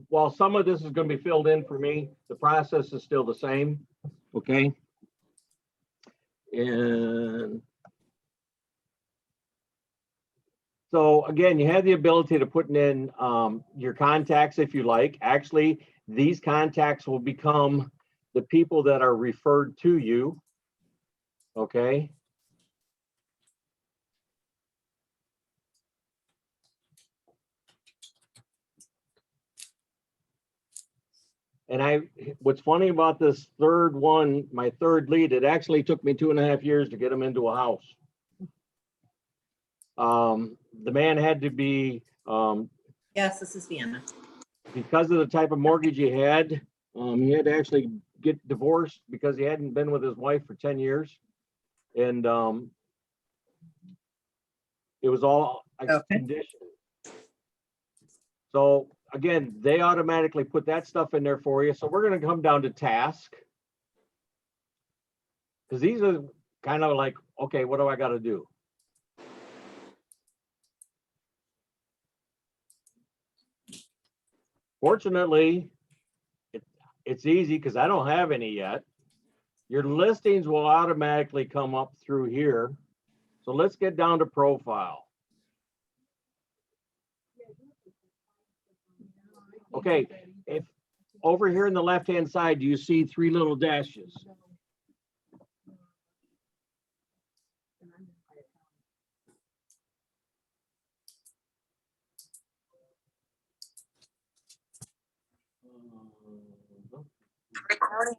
while some of this is going to be filled in for me, the process is still the same. Okay. And so again, you have the ability to put in your contacts if you like. Actually, these contacts will become the people that are referred to you. Okay. And what's funny about this third one, my third lead, it actually took me 2.5 years to get him into a house. The man had to be, Yes, this is Deanna. because of the type of mortgage he had to actually get divorced because he hadn't been with his wife for 10 years. And it was all conditioned. So again, they automatically put that stuff in there for you. So we're going to come down to task. Because these are kind of like, okay, what do I got to do? Fortunately, it's easy because I don't have any yet. Your listings will automatically come up through here. So let's get down to profile. Okay, if over here in the left-hand side, do you see 3 little dashes? Recording.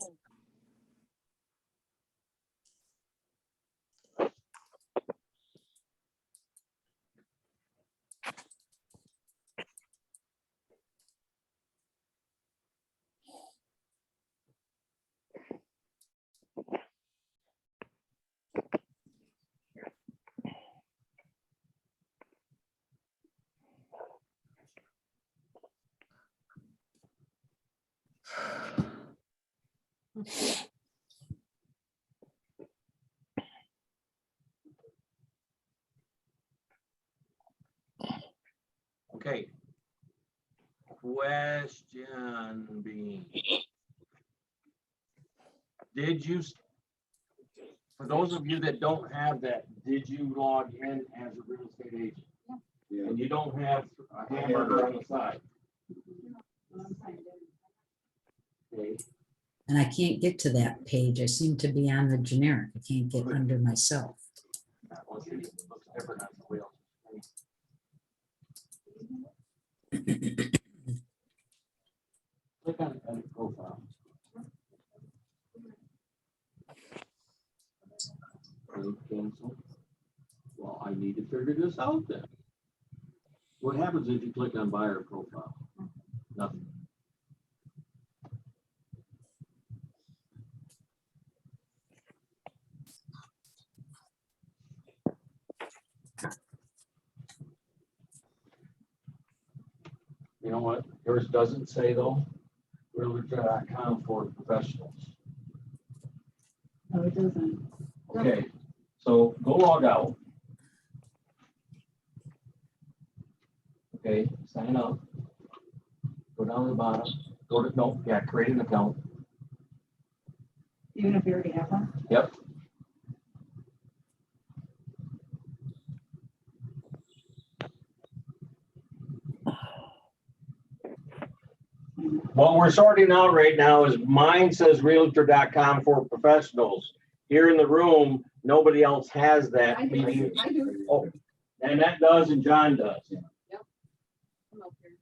Okay. Question being, did you, for those of you that don't have that, did you log in as a real estate agent? Yeah. And you don't have a hamburger on the side? Okay. And I can't get to that page. I seem to be on the generic. I can't get under myself. That looks different on the wheel. Click on edit profile. Cancel. Well, I need to figure this out then. What happens if you click on buyer profile? Nothing. You know what? Yours doesn't say though. Realtor.com for professionals. No, it doesn't. Okay, so go log out. Okay, sign up. Go down to the bottom. Go to, no, yeah, create an account. Even if you already have one? Yep. What we're sorting out right now is mine says realtor.com for professionals. Here in the room, nobody else has that. I do. I do. Oh, and that does, and John does. I'm up here.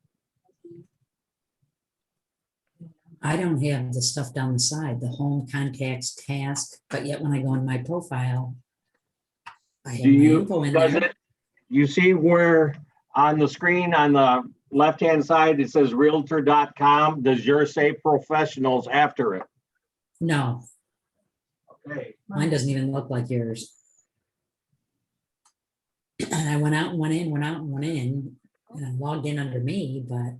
I don't have the stuff down the side, the home contacts task, but yet when I go in my profile, I have Do my you, info in does there. it, you see where on the screen on the left-hand side, it says realtor.com. Does yours say professionals after it? No, Okay. mine doesn't even look like yours. And I went out and went in, went out and went in, and I logged in under me, but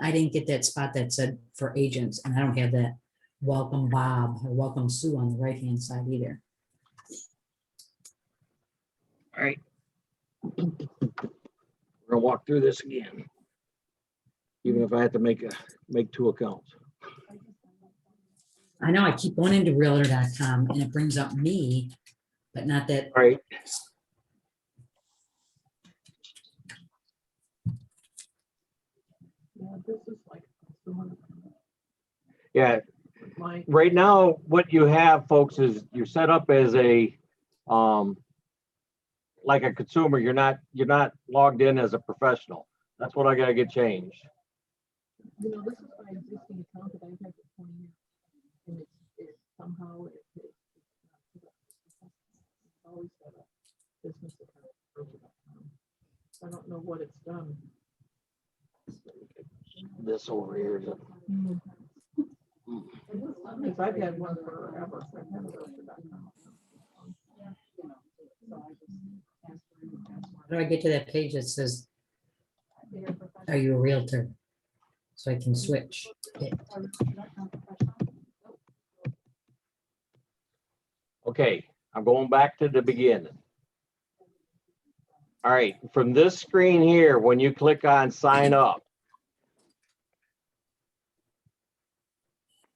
I didn't get that spot that said for agents, and I don't have that welcome Bob or welcome Sue on the right-hand side either. All right. We're gonna walk through this again. Even if I had to make 2 accounts. I know I keep going into realtor.com and it brings up me, but not that. All right, Yeah, this is like. yeah, My, right now, what you have, folks, is you're set up as a, like a consumer, you're not logged in as a professional. That's what I gotta get changed. this is my existing account that I've had for 20 years. And it's somehow, it's always got a business account. I don't know what it's done. This over here is a. Because I've had one forever. So I've had a realtor.com. How do I get to that page that says, are you a realtor? So I can switch it. Okay, I'm going back to the beginning. All right, from this screen here, when you click on sign up,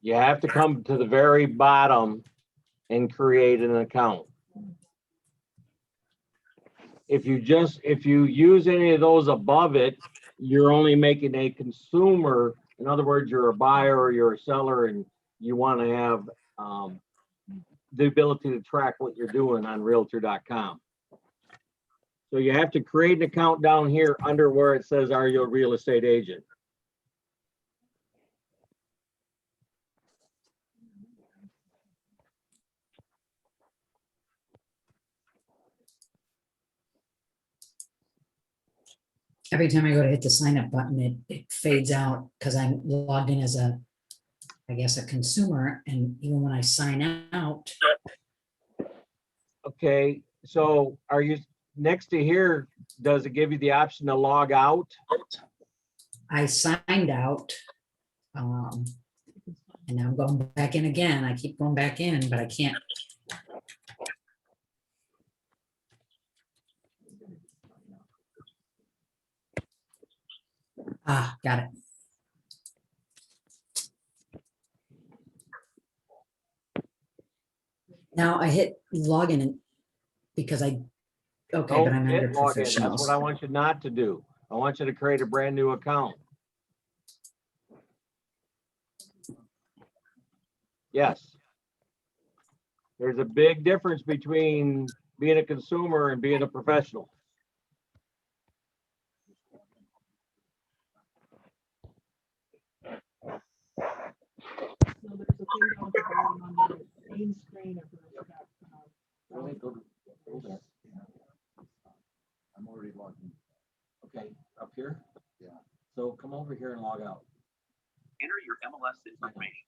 you have to come to the very bottom and create an account. If you use any of those above it, you're only making a consumer. In other words, you're a buyer or you're a seller and you want to have the ability to track what you're doing on realtor.com. So you have to create an account down here under where it says, are you a real estate agent? Every time I go to hit the sign up button, it fades out because I'm logged in as a, I guess, a consumer. And even when I sign out, Okay, so are you next to here? Does it give you the option to log out? I signed out. And now I'm going back in again. I keep going back in, but I can't. Ah, got it. Now I hit login and because okay, but I'm Don't under hit login. That's professionals. what I want you not to do. I want you to create a brand new account. Yes. There's a big difference between being a consumer and being a professional. So there's a thing down at the bottom on the main screen of realtor.com. Really? Go there. I'm already logged in. Okay, up here? Yeah. So come over here and log out. Enter your MLS information.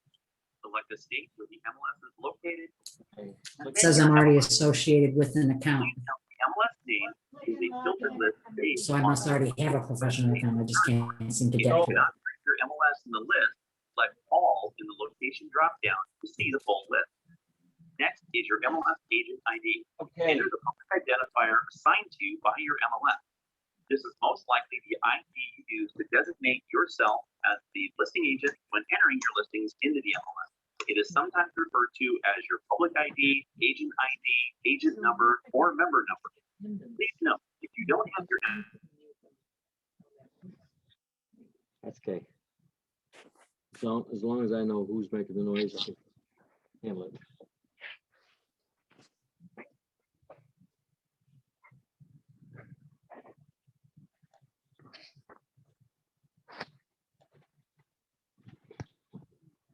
Select a state where the MLS is located. Okay. It says I'm already associated with an account, The MLS name is a filtered list based so I must already have a professional account. I just can't seem to get If you to it. cannot find your MLS in the list, select all in the location dropdown to see the full list. Next is your MLS agent ID. Okay. Enter the public identifier assigned to you by your MLS. This is most likely the ID you use to designate yourself as the listing agent when entering your listings into the MLS. It is sometimes referred to as your public ID, agent number, or member number. Please note, if you don't have your That's okay. So as long as I know who's making the noise, I can handle it.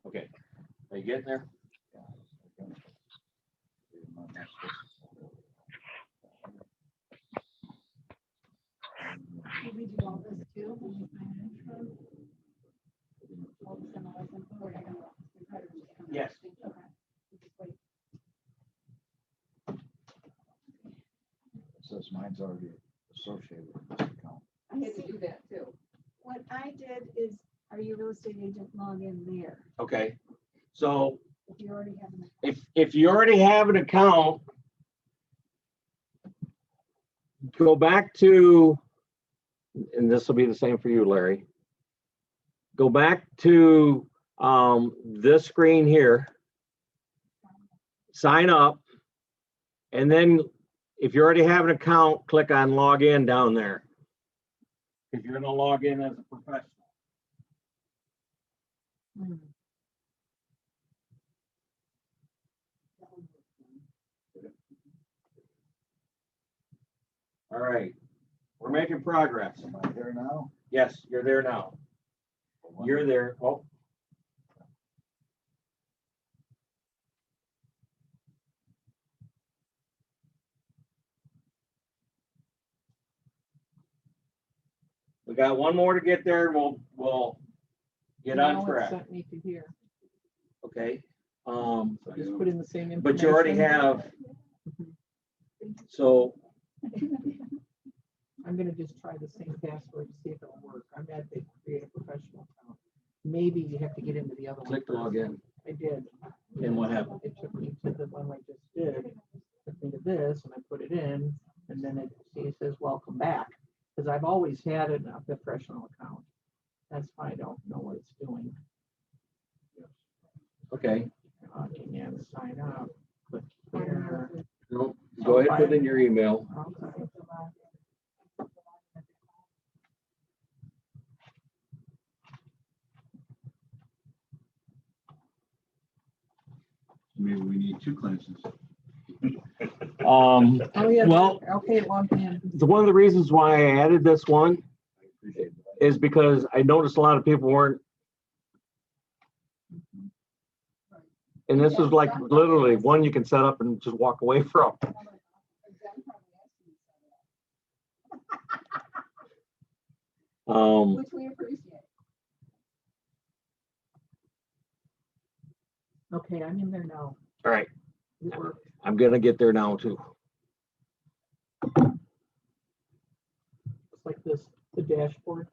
Okay, are you getting there? Did we do all this too? when we signed in? All this MLS info, we're gonna- Yes. Okay. Just wait. Says mine's already associated with this account. I had to do that too. What I did is, are you a real estate agent, log in there, Okay, so if you already have an. if you already have an account, go back to, and this will be the same for you, Larry. go back to this screen here. Sign up. And then if you already have an account, click on log in down there. If you're gonna log in as a professional. Hmm. All right, we're making progress. Am I there now? Yes, you're there now. You're there. Oh. We got one more to get there and we'll get Now on it track. Sent me to here. Okay. Just put in the same information. But you already have, Mhm. so I'm gonna just try the same password to see if it'll work. I'm at the create a professional account. Maybe you have to get into the other one. click log in. I did. And what happened? It took me to the one I just did. Took me to this and I put it in and then it says, welcome back. Because I've always had a professional account. That's why I don't know what it's doing. Okay. Logging in, sign up, click here. No, go ahead, put in your email. Okay. Maybe we need 2 classes. Oh, yeah. Well, Okay, log in. one of the reasons why I added this one I appreciate that. is because I noticed a lot of people weren't. And this is like literally one you can set up and just walk away from. Which we appreciate. Okay, I'm in there now. All right, It worked. I'm gonna get there now too. It's like this, the dashboard.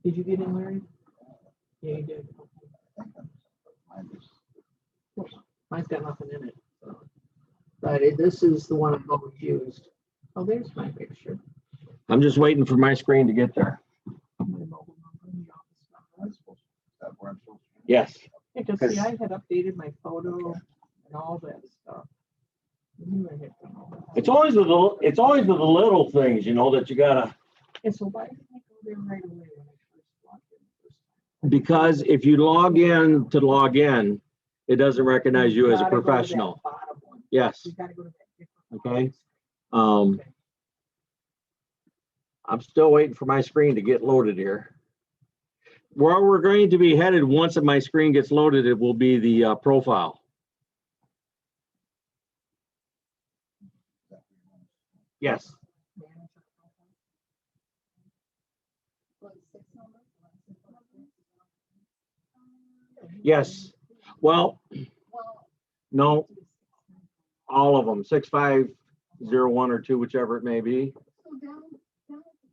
Did you get in, Larry? Yeah, you did. Mine is- Mine's got nothing in it. So. But this is the one I've always used. Oh, there's my picture. I'm just waiting for my screen to get there. My mobile number and the office number. Is that where I'm supposed to? Yes. Yeah, because see, I had updated my photo and all that stuff. I knew I had done all that. It's always the little things, you know, that you gotta, And so why didn't I go there right away when I first logged in the first time? because if you log in to log in, it doesn't recognize you as a Gotta go to that professional. bottom one. Yes, We gotta go to that different okay. one. Okay. I'm still waiting for my screen to get loaded here. Where we're going to be headed once my screen gets loaded, it will be the profile. Yes, yes. Well, no, all of them, 6501 or 2, whichever it may be. So down at the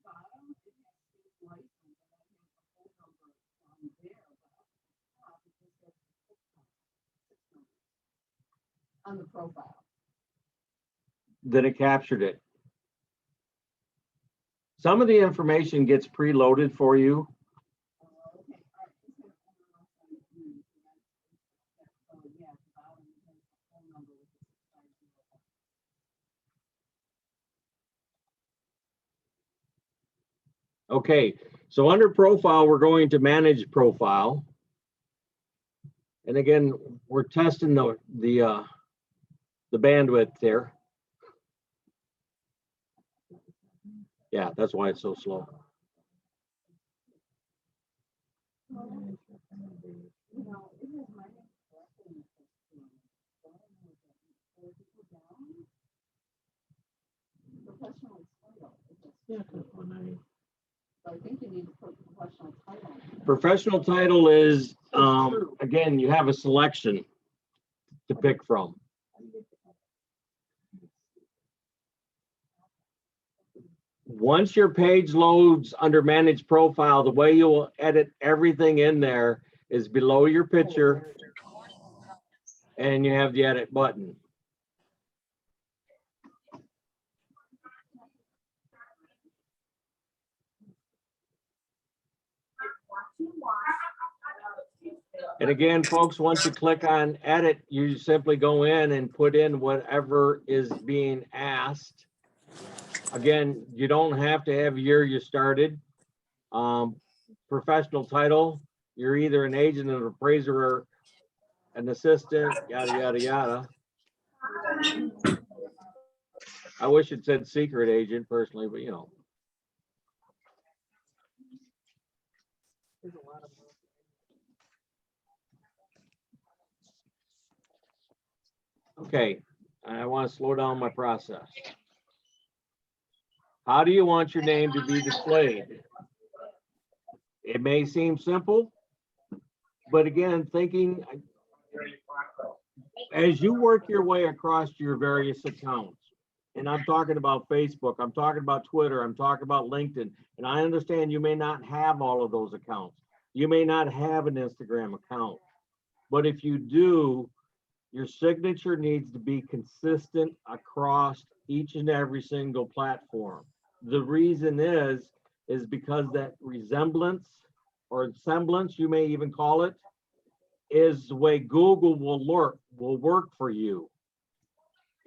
bottom, it has state license, and I think the phone number on there, but on the profile. Then it captured it. Some of the information gets preloaded for you. Okay, all right. So yeah, the bottom has the phone number with the 6501. Okay, so under profile, we're going to manage profile. And again, we're testing the bandwidth there. Yeah, that's why it's so slow. You know, it has my name correctly in the first one. So I don't know what that means. So if you go down, professional title. Yeah, 'cause when So I think you need to put professional title. Professional title is, again, you have a selection to pick from. Once your page loads under manage profile, the way you'll edit everything in there is below your picture and you have the edit button. And again, folks, once you click on edit, you simply go in and put in whatever is being asked. Again, you don't have to have year you started. Professional title, you're either an agent, an appraiser, or an assistant, yada, yada, yada. I wish it said secret agent personally, but you know. There's a lot of. Okay, I want to slow down my process. How do you want your name to be displayed? It may seem simple, but again, thinking as you work your way across your various accounts, and I'm talking about Facebook, I'm talking about Twitter, I'm talking about LinkedIn, and I understand you may not have all of those accounts. You may not have an Instagram account, but if you do, your signature needs to be consistent across each and every single platform. The reason is because that resemblance or semblance, you may even call it, is the way Google will work for you.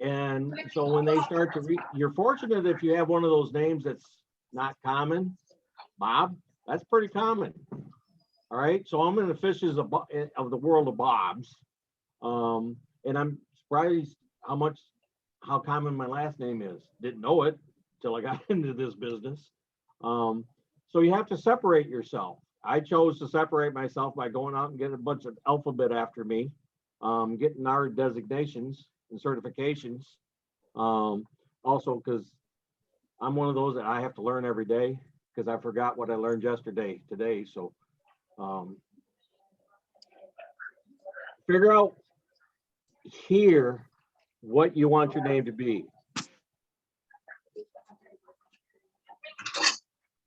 And so when they start to read, you're fortunate if you have one of those names that's not common. Bob, that's pretty common. All right, so I'm in the fishes of the world of Bobs. And I'm surprised how common my last name is. Didn't know it till I got into this business. So you have to separate yourself. I chose to separate myself by going out and getting a bunch of alphabet after me, getting our designations and certifications. Also, because I'm one of those that I have to learn every day because I forgot what I learned yesterday today. So figure out here what you want your name to be.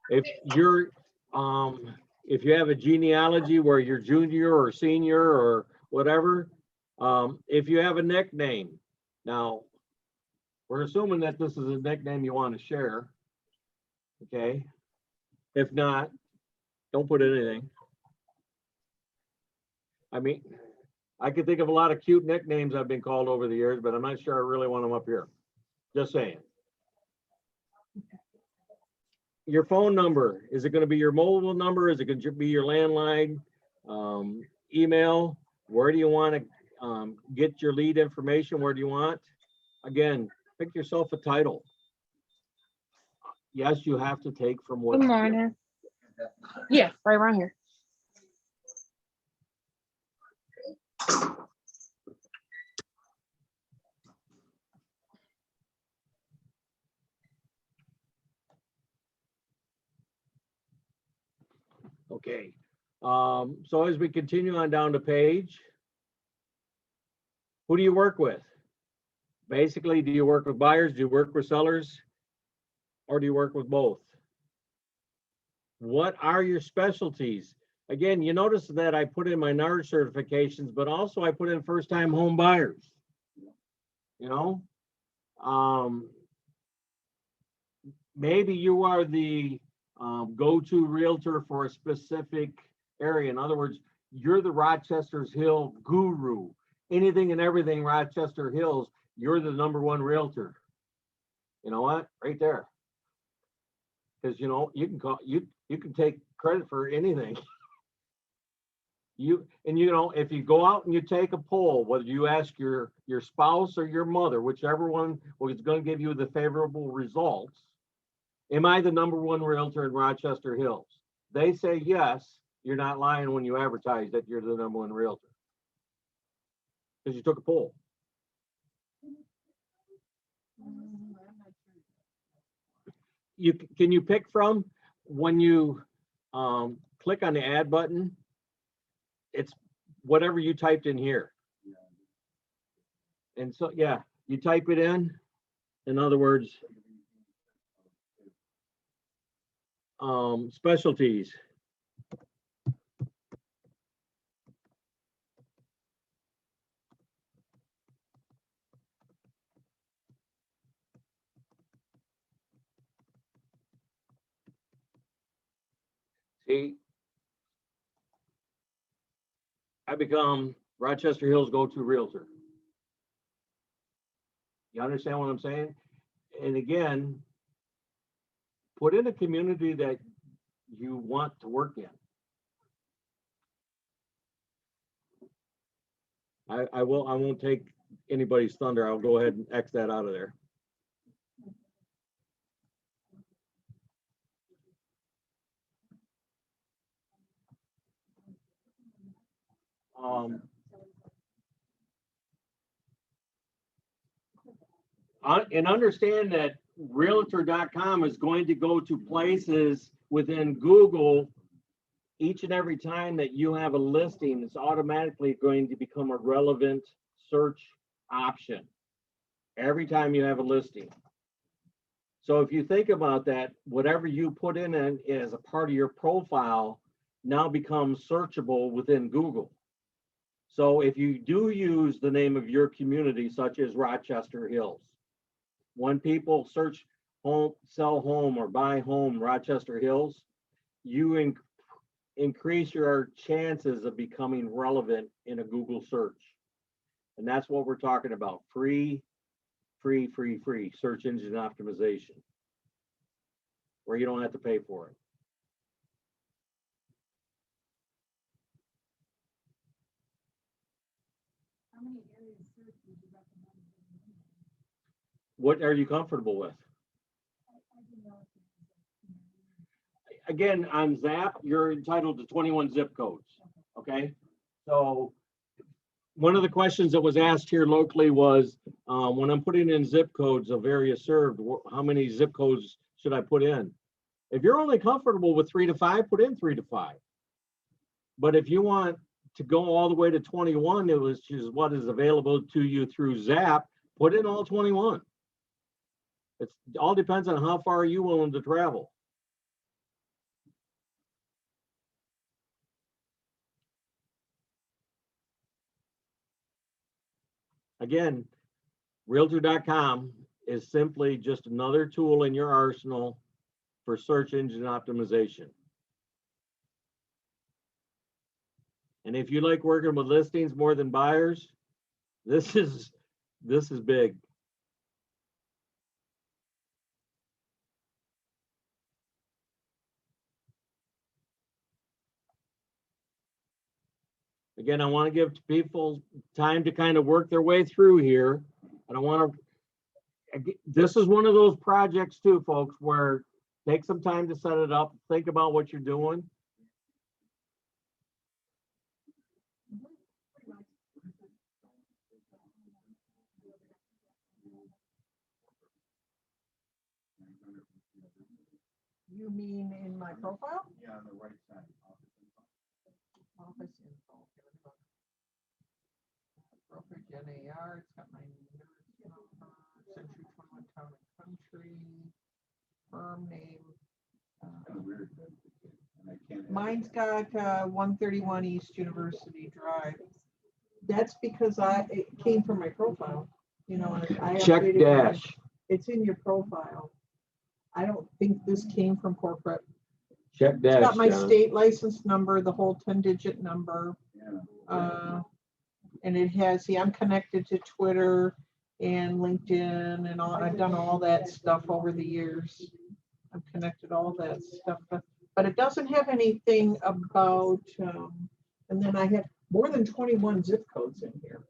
If you're if you have a genealogy where you're junior or senior or whatever, if you have a nickname, now we're assuming that this is a nickname you want to share. Okay, if not, don't put anything. I mean, I can think of a lot of cute nicknames I've been called over the years, but I'm not sure I really want them up here. Just saying. Your phone number, is it going to be your mobile number? Is it going to be your landline? Email? Where do you want to get your lead information? Where do you want? Again, pick yourself a title. Yes, you have to take from what. Good morning. Yeah, right around here. Okay. So as we continue on down the page, who do you work with? Basically, do you work with buyers? Do you work with sellers? Or do you work with both? What are your specialties? Again, you notice that I put in my NAR certifications, but also I put in first-time home buyers. You know, maybe you are the go-to realtor for a specific area. In other words, you're the Rochester's Hill guru. Anything and everything Rochester Hills, you're the #1 realtor. You know what? Right there. Because you know, you can take credit for anything. You know, if you go out and you take a poll, whether you ask your spouse or your mother, whichever one is going to give you the favorable results, am I the #1 realtor in Rochester Hills? They say yes. You're not lying when you advertise that you're the #1 realtor because you took a poll. Can you pick from when you click on the add button? It's whatever you typed in here. And so, yeah, you type it in other words, specialties. See, I become Rochester Hills go-to realtor. You understand what I'm saying? And again, put in a community that you want to work in. I won't take anybody's thunder. I'll go ahead and X that out of there. And understand that realtor.com is going to go to places within Google each and every time that you have a listing. It's automatically going to become a relevant search option every time you have a listing. So if you think about that, whatever you put in as a part of your profile now becomes searchable within Google. So if you do use the name of your community, such as Rochester Hills, when people search home, sell home, or buy home Rochester Hills, you increase your chances of becoming relevant in a Google search. And that's what we're talking about. Free search engine optimization, where you don't have to pay for it. How many areas search would you recommend? What are you comfortable with? I do know Again, on Zap, you're entitled to 21 zip codes, okay? So one of the questions that was asked here locally was, when I'm putting in zip codes of areas served, how many zip codes should I put in? If you're only comfortable with 3 to 5, put in 3 to 5. But if you want to go all the way to 21, which is what is available to you through Zap, put in all 21. It all depends on how far you're willing to travel. Again, realtor.com is simply just another tool in your arsenal for search engine optimization. And if you like working with listings more than buyers, this is big. Again, I want to give people time to kind of work their way through here. I don't want to, this is one of those projects too, folks, where take some time to set it up, think about what you're doing. You mean in my profile? Yeah, on the right side. Office info. Brokerage NAR, it's got my number, Century 21 Town and Country, firm name. Kind of weird. And I can't. Mine's got 131 East University Drive. That's because it came from my profile, you know. And I Check updated dash. it's in your profile. I don't think this came from corporate. Check It's dash. got my John. state license number, the whole 10-digit number. Yeah. And it has, see, I'm connected to Twitter and LinkedIn and all. I've done all that stuff over the years. I've connected all that stuff, but it doesn't have anything about, and then I have more than 21 zip codes in here.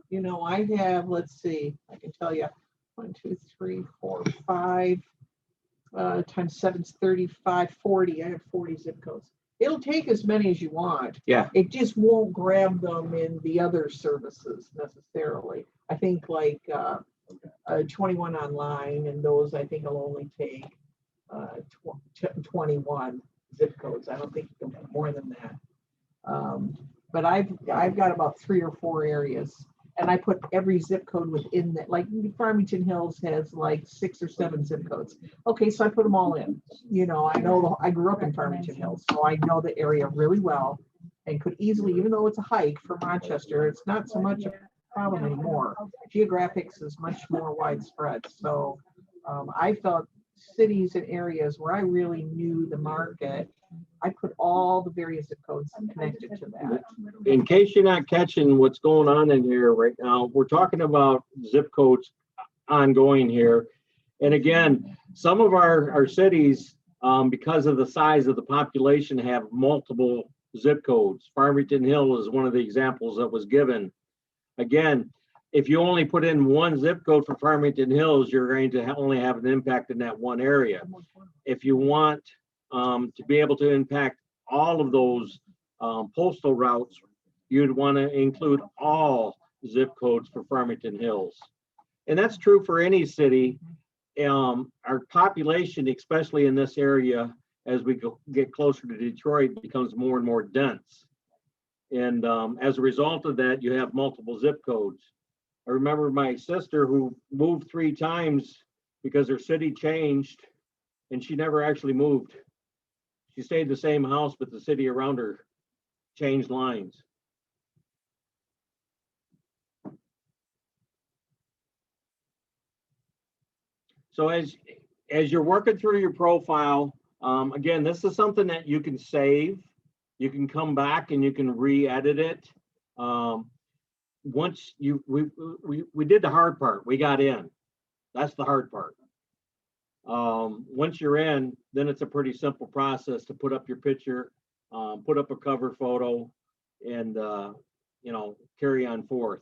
You know, I have, let's see, I can tell you, 1, 2, 3, 4, 5, times 7 is 35, 40. I have 40 zip codes. It'll take as many as you want. Yeah. It just won't grab them in the other services necessarily. I think like 21 online, and those I think will only take 21 zip codes. I don't think you can put more than that. But I've got about 3 or 4 areas, and I put every zip code within that. Like Farmington Hills has like 6 or 7 zip codes. Okay, so I put them all in. You know, I grew up in Farmington Hills, so I know the area really well, and could easily, even though it's a hike from Rochester, it's not so much a problem anymore. Geographics is much more widespread. So I felt cities and areas where I really knew the market, I put all the various zip codes connected to that. In case you're not catching what's going on in here right now, we're talking about zip codes ongoing here. And again, some of our cities, because of the size of the population, have multiple zip codes. Farmington Hill is one of the examples that was given. Again, if you only put in one zip code for Farmington Hills, you're going to only have an impact in that one area. If you want to be able to impact all of those postal routes, you'd want to include all zip codes for Farmington Hills. And that's true for any city. Our population, especially in this area, as we get closer to Detroit, becomes more and more dense. And as a result of that, you have multiple zip codes. I remember my sister who moved 3 times because her city changed and she never actually moved. She stayed in the same house, but the city around her changed lines. So as you're working through your profile, again, this is something that you can save. You can come back and you can re-edit it. Once we did the hard part, we got in. That's the hard part. Once you're in, then it's a pretty simple process to put up your picture, put up a cover photo, and you know, carry on forth.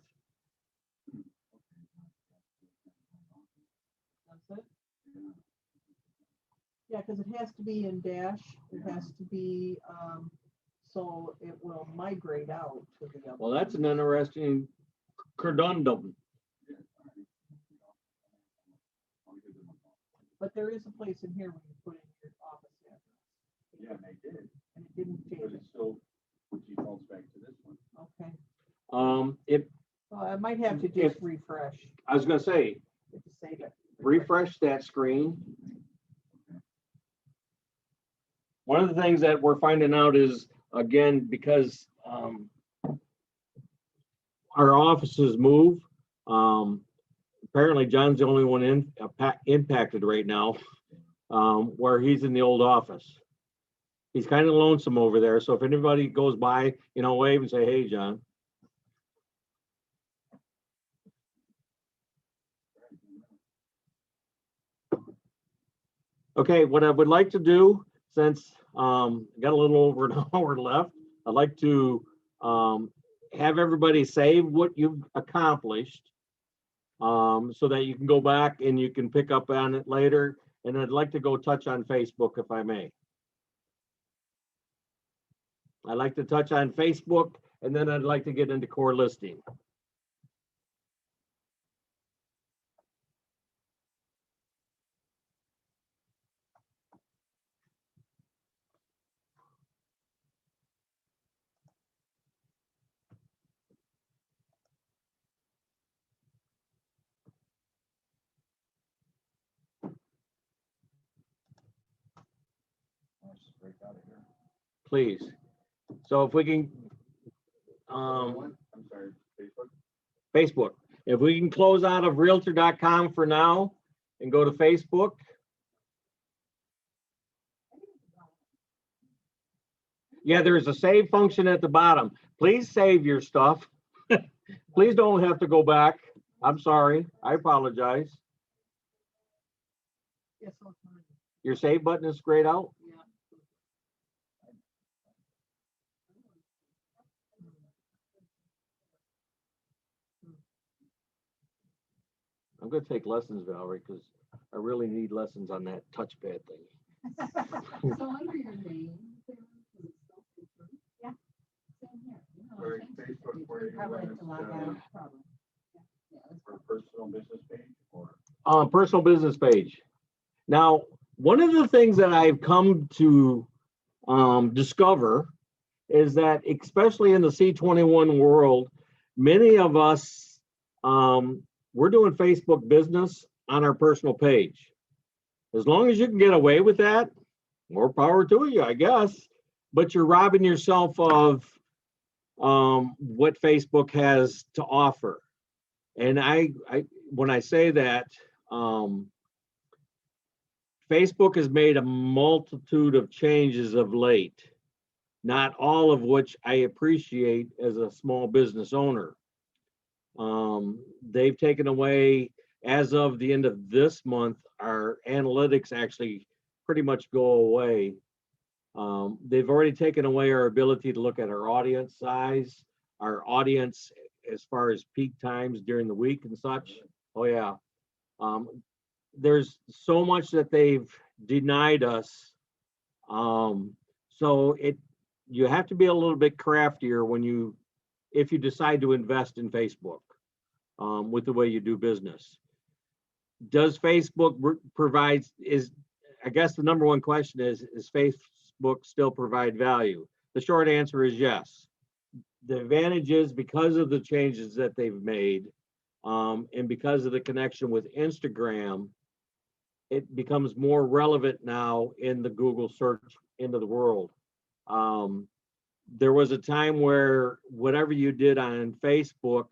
That's it? Yeah, because it has to be in dash, it has to be, so it will migrate out to the other. Well, that's an interesting conundrum. But there is a place in here where you put in your office address. Yeah, and they did, And it didn't but change it it. still defaults back to this one. Okay, If well, I might have to just refresh I was gonna say, to save it. refresh that screen. One of the things that we're finding out is, again, because our offices move, apparently John's the only one impacted right now, where he's in the old office. He's kind of lonesome over there, so if anybody goes by, you know, wave and say, hey, John. Okay, what I would like to do, since got a little over an hour left, I'd like to have everybody save what you've accomplished, so that you can go back and you can pick up on it later. And I'd like to go touch on Facebook if I may. I'd like to touch on Facebook, and then I'd like to get into core listing. Let's just break out of here. Please. So if we can, I'm sorry, Facebook? Facebook, if we can close out of realtor.com for now and go to Facebook. Yeah, there's a save function at the bottom. Please save your stuff. Please don't have to go back. I'm sorry. I apologize. Yes, so it's mine. Your save button is grayed out. Yeah. I'm gonna take lessons, Valerie, because I really need lessons on that touchpad thing. So under your name, there is self-picture. Yeah. Same here. You know, Or I changed it. Facebook where you Probably have went, to log out, probably. Yeah, that's for personal business page or? Personal business page. Now, one of the things that I've come to discover is that, especially in the C21 world, many of us, we're doing Facebook business on our personal page. As long as you can get away with that, more power to you, I guess. But you're robbing yourself of what Facebook has to offer. And I when I say that, Facebook has made a multitude of changes of late. not all of which I appreciate as a small business owner. They've taken away, as of the end of this month, our analytics actually pretty much go away. They've already taken away our ability to look at our audience size, our audience as far as peak times during the week and such. Oh yeah. There's so much that they've denied us. So you have to be a little bit craftier if you decide to invest in Facebook, with the way you do business. Does Facebook I guess the number one question is Facebook still provide value? The short answer is yes. The advantage is, because of the changes that they've made, and because of the connection with Instagram, it becomes more relevant now in the Google search into the world. There was a time where whatever you did on Facebook,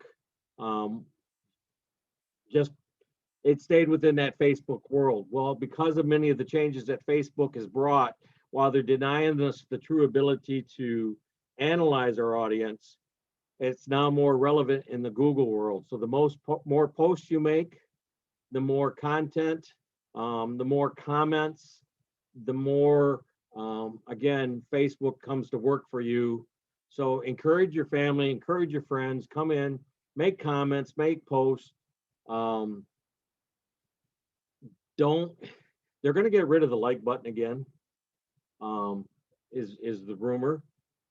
it stayed within that Facebook world. Well, because of many of the changes that Facebook has brought, while they're denying us the true ability to analyze our audience, it's now more relevant in the Google world. So the more posts you make, the more content, the more comments, the more, again, Facebook comes to work for you. So encourage your family, encourage your friends, come in, make comments, make posts. They're going to get rid of the like button again, is the rumor.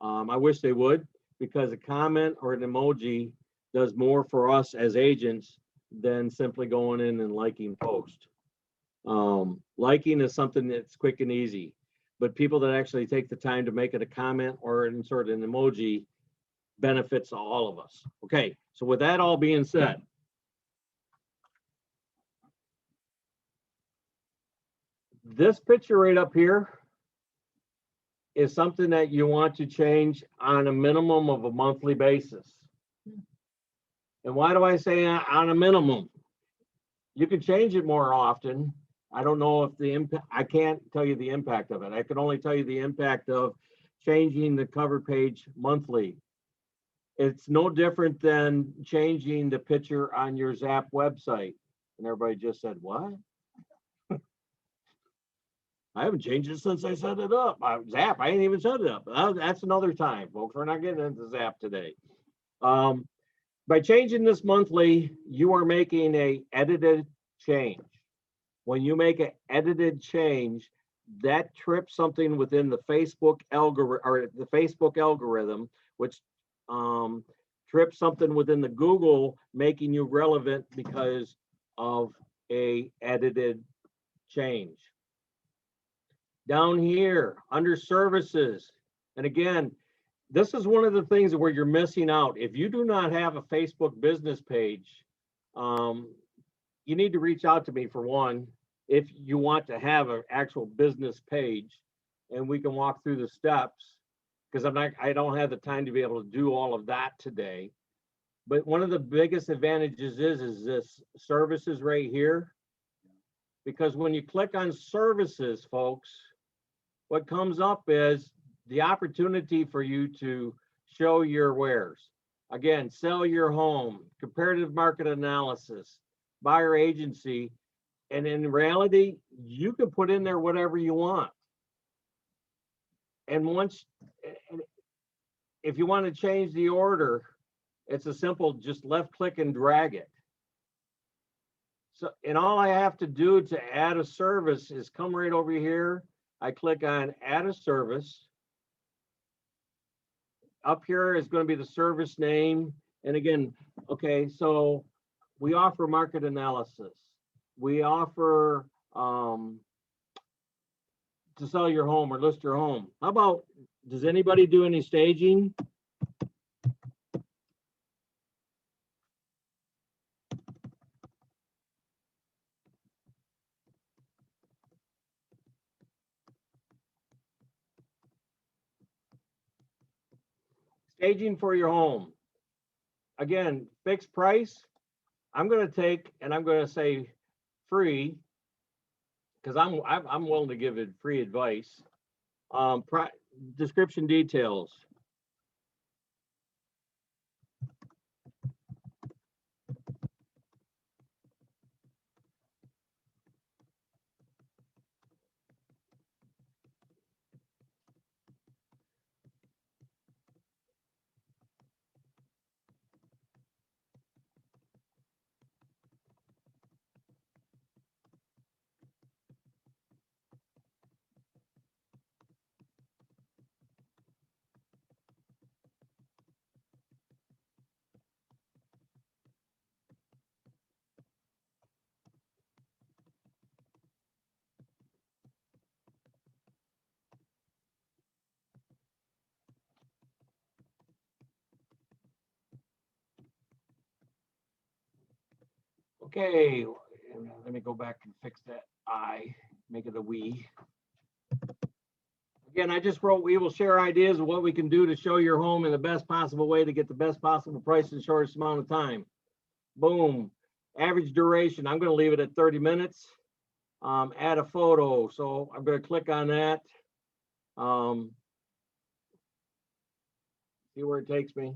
I wish they would, because a comment or an emoji does more for us as agents than simply going in and liking post. Liking is something that's quick and easy, but people that actually take the time to make it a comment or insert an emoji benefits all of us. Okay, so with that all being said, this picture right up here is something that you want to change on a minimum of a monthly basis. And why do I say on a minimum? You can change it more often. I don't know if the impact, I can't tell you the impact of it. I can only tell you the impact of changing the cover page monthly. It's no different than changing the picture on your Zap website. And everybody just said, what? I haven't changed it since I set it up. Zap, I ain't even set it up. That's another time, folks. We're not getting into Zap today. By changing this monthly, you are making a edited change. When you make an edited change, that trips something within the Facebook algorithm, which trips something within the Google, making you relevant because of a edited change. Down here under services, and again, this is one of the things where you're missing out. If you do not have a Facebook business page, you need to reach out to me, for one, if you want to have an actual business page, and we can walk through the steps, because I don't have the time to be able to do all of that today. But one of the biggest advantages is this services right here, because when you click on services, folks, what comes up is the opportunity for you to show your wares. Again, sell your home, comparative market analysis, buyer agency, and in reality, you can put in there whatever you want. And if you want to change the order, it's a simple, just left click and drag it. So, and all I have to do to add a service is come right over here. I click on add a service. Up here is going to be the service name. And again, okay, so we offer market analysis. We offer to sell your home or list your home. How about, does anybody do any staging? Staging for your home. Again, fixed price. I'm going to take, and I'm going to say free, because I'm willing to give it free advice. description details. Okay, let me go back and fix that I, make it a we. Again, I just wrote, we will share ideas of what we can do to show your home in the best possible way to get the best possible price in the shortest amount of time. Boom. Average duration, I'm gonna leave it at 30 minutes. Add a photo, so I'm gonna click on that. See where it takes me.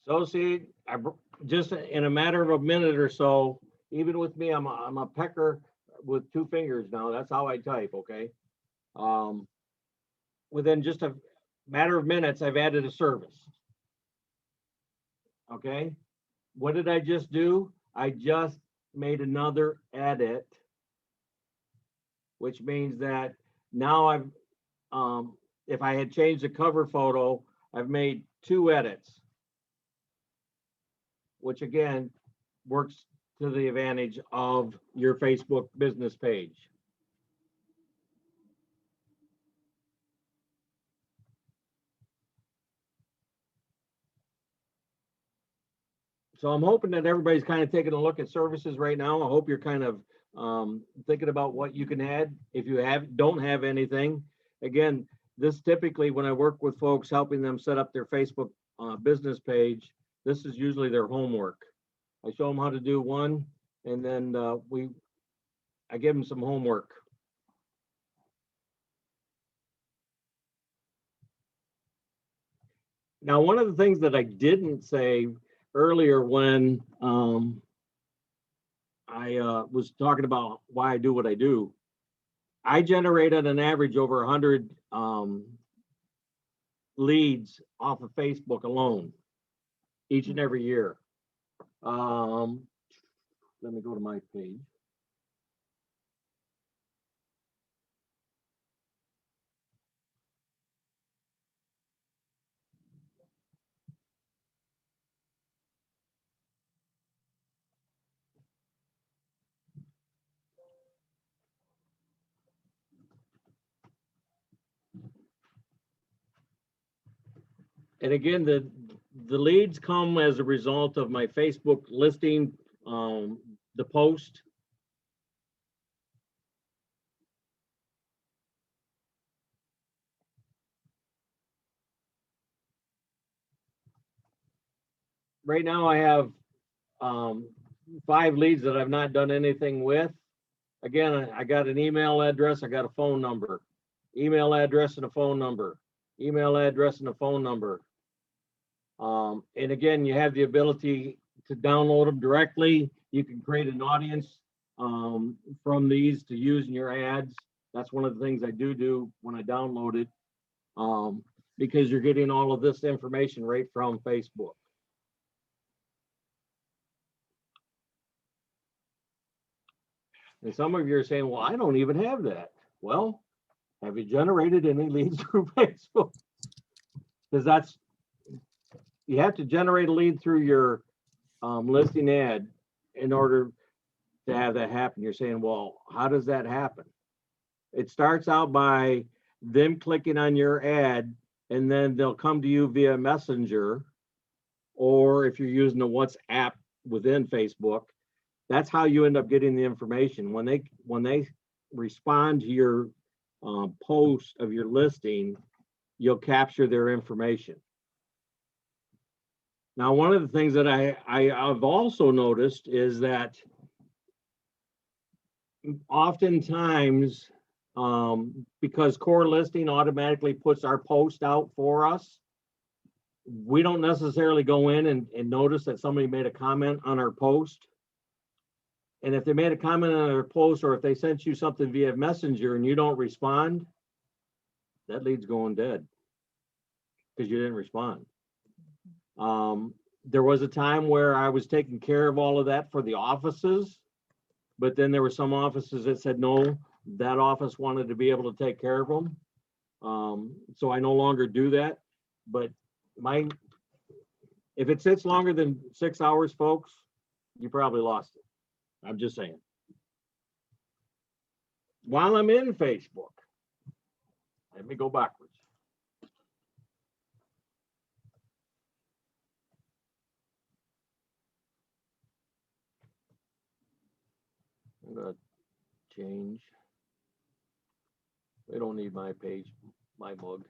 So see, just in a matter of a minute or so, even with me, I'm a pecker with 2 fingers now. That's how I type, okay? Within just a matter of minutes, I've added a service. Okay? What did I just do? I just made another edit, which means that now I've, if I had changed the cover photo, I've made 2 edits, which again works to the advantage of your Facebook business page. So I'm hoping that everybody's kind of taking a look at services right now. I hope you're kind of thinking about what you can add. If you don't have anything, again, this typically when I work with folks helping them set up their Facebook business page, this is usually their homework. I show them how to do one, and then I give them some homework. Now, one of the things that I didn't say earlier when I was talking about why I do what I do, I generated an average over 100 leads off of Facebook alone each and every year. Let me go to my page. And again, the leads come as a result of my Facebook listing, the post. Right now I have 5 leads that I've not done anything with. Again, I got an email address, I got a phone number, email address and a phone number, email address and a phone number. And again, you have the ability to download them directly. You can create an audience from these to use in your ads. That's one of the things I do when I download it, because you're getting all of this information right from Facebook. And some of you are saying, well, I don't even have that. Well, have you generated any leads through Facebook? Because you have to generate a lead through your listing ad in order to have that happen. You're saying, well, how does that happen? It starts out by them clicking on your ad, and then they'll come to you via Messenger, or if you're using the WhatsApp within Facebook, that's how you end up getting the information. When they respond to your post of your listing, you'll capture their information. Now, one of the things that I've also noticed is that oftentimes, because core listing automatically puts our post out for us, we don't necessarily go in and notice that somebody made a comment on our post. And if they made a comment on our post, or if they sent you something via Messenger and you don't respond, that lead's going dead because you didn't respond. There was a time where I was taking care of all of that for the offices, but then there were some offices that said, no, that office wanted to be able to take care of them. So I no longer do that, but if it sits longer than 6 hours, folks, you probably lost it. I'm just saying. While I'm in Facebook, let me go backwards. I'm gonna change. We don't need my page, my mug.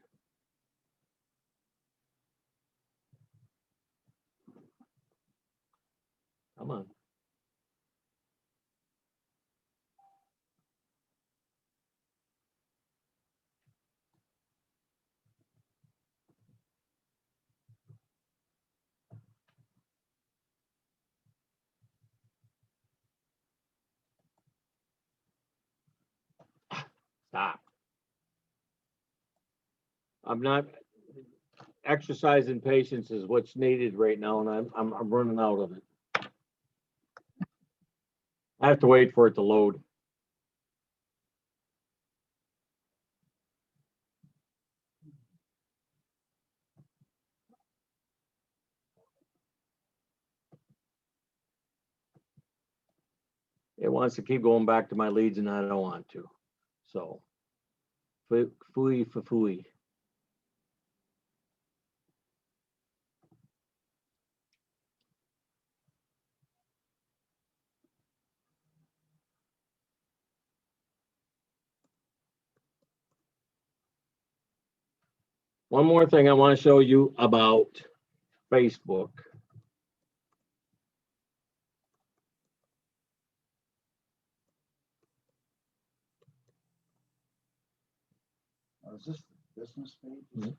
Come on. Stop. I'm not exercising patience is what's needed right now, and I'm running out of it. I have to wait for it to load. It wants to keep going back to my leads, and I don't want to. So, fooey. One more thing I want to show you about Facebook. Is this business page?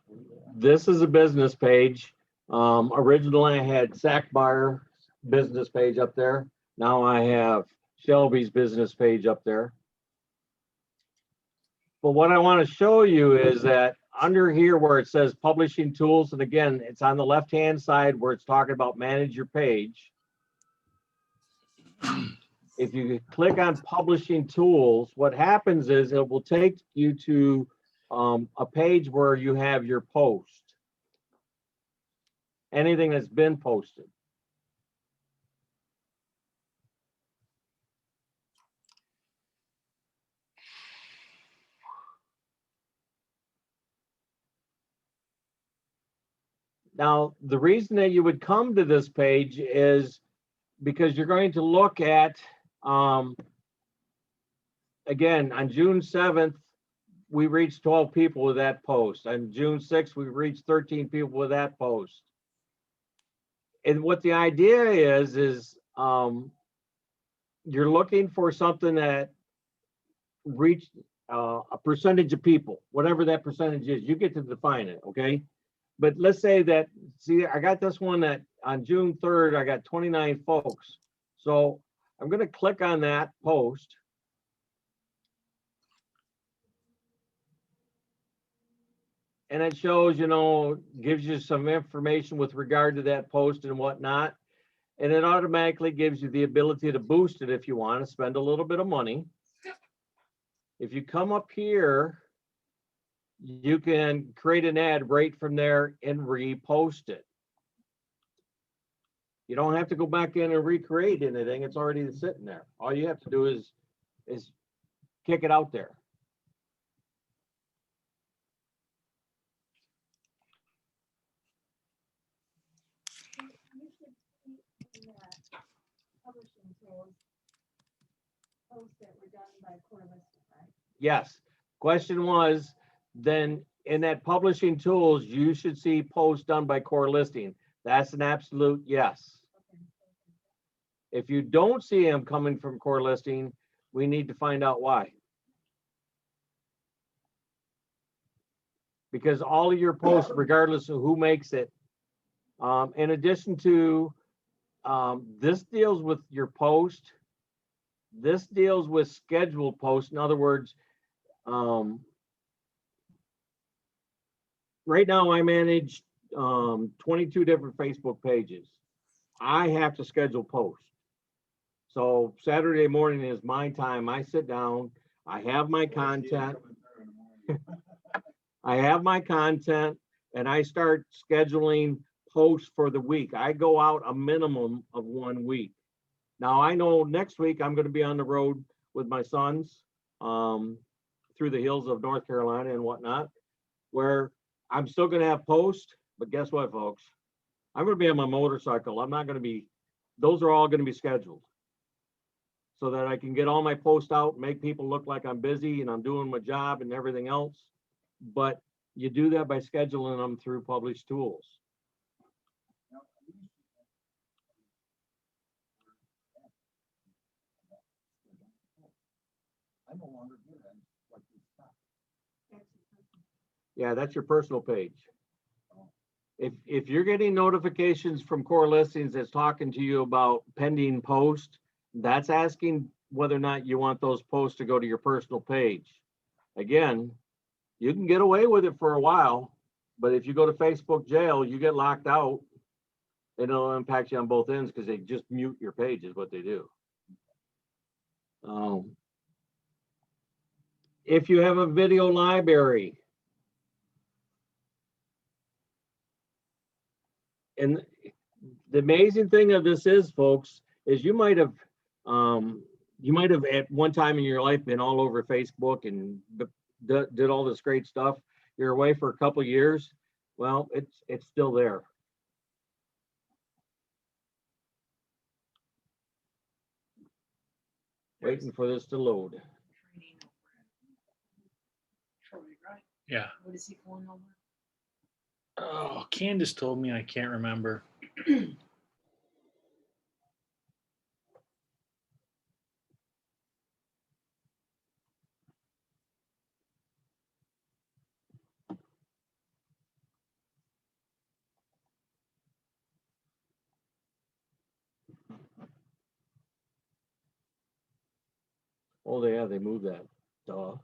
This is a business page. Originally I had Sackmeyer business page up there. Now I have Shelby's business page up there. But what I want to show you is that under here where it says publishing tools, and again, it's on the left-hand side where it's talking about manage your page. If you click on publishing tools, what happens is it will take you to a page where you have your post. Anything that's been posted. Now, the reason that you would come to this page is because you're going to look at, again, on June 7th, we reached 12 people with that post. On June 6th, we reached 13 people with that post. And what the idea is you're looking for something that reached a percentage of people, whatever that percentage is, you get to define it, okay? But let's say that, see, I got this one that on June 3rd, I got 29 folks. So I'm going to click on that post. And it shows, gives you some information with regard to that post and whatnot. And it automatically gives you the ability to boost it if you want to spend a little bit of money. If you come up here, you can create an ad right from there and repost it. You don't have to go back in and recreate anything. It's already sitting there. All you have to do is kick it out there. You should see in that publishing tools, posts that were done by Core Listing, right? Yes. Question was, then in that publishing tools, you should see posts done by Core Listing. That's an absolute yes. If you don't see them coming from Core Listing, we need to find out why. Because all of your posts, regardless of who makes it, in addition to, this deals with your post, this deals with scheduled posts. In other words, right now I manage 22 different Facebook pages. I have to schedule posts. So Saturday morning is my time. I sit down, I have my content. I have my content and I start scheduling posts for the week. I go out a minimum of 1 week. Now I know next week I'm going to be on the road with my sons through the hills of North Carolina and whatnot, where I'm still going to have posts, but guess what, folks? I'm going to be on my motorcycle. I'm not going to be, those are all going to be scheduled so that I can get all my posts out, make people look like I'm busy and I'm doing my job and everything else. But you do that by scheduling them through published tools. I no longer do that. Like this stuff. Yeah, that's your personal page. If you're getting notifications from Core Listings that's talking to you about pending post, that's asking whether or not you want those posts to go to your personal page. Again, you can get away with it for a while, but if you go to Facebook jail, you get locked out, and it'll impact you on both ends because they just mute your page is what they do. If you have a video library, and the amazing thing of this is, folks, is you might have at one time in your life been all over Facebook and did all this great stuff. You're away for a couple of years. Well, it's still there. Waiting for this to load. Yeah. What is he going over? Oh, Candace told me, I can't remember. Oh, yeah, they moved that. Duh.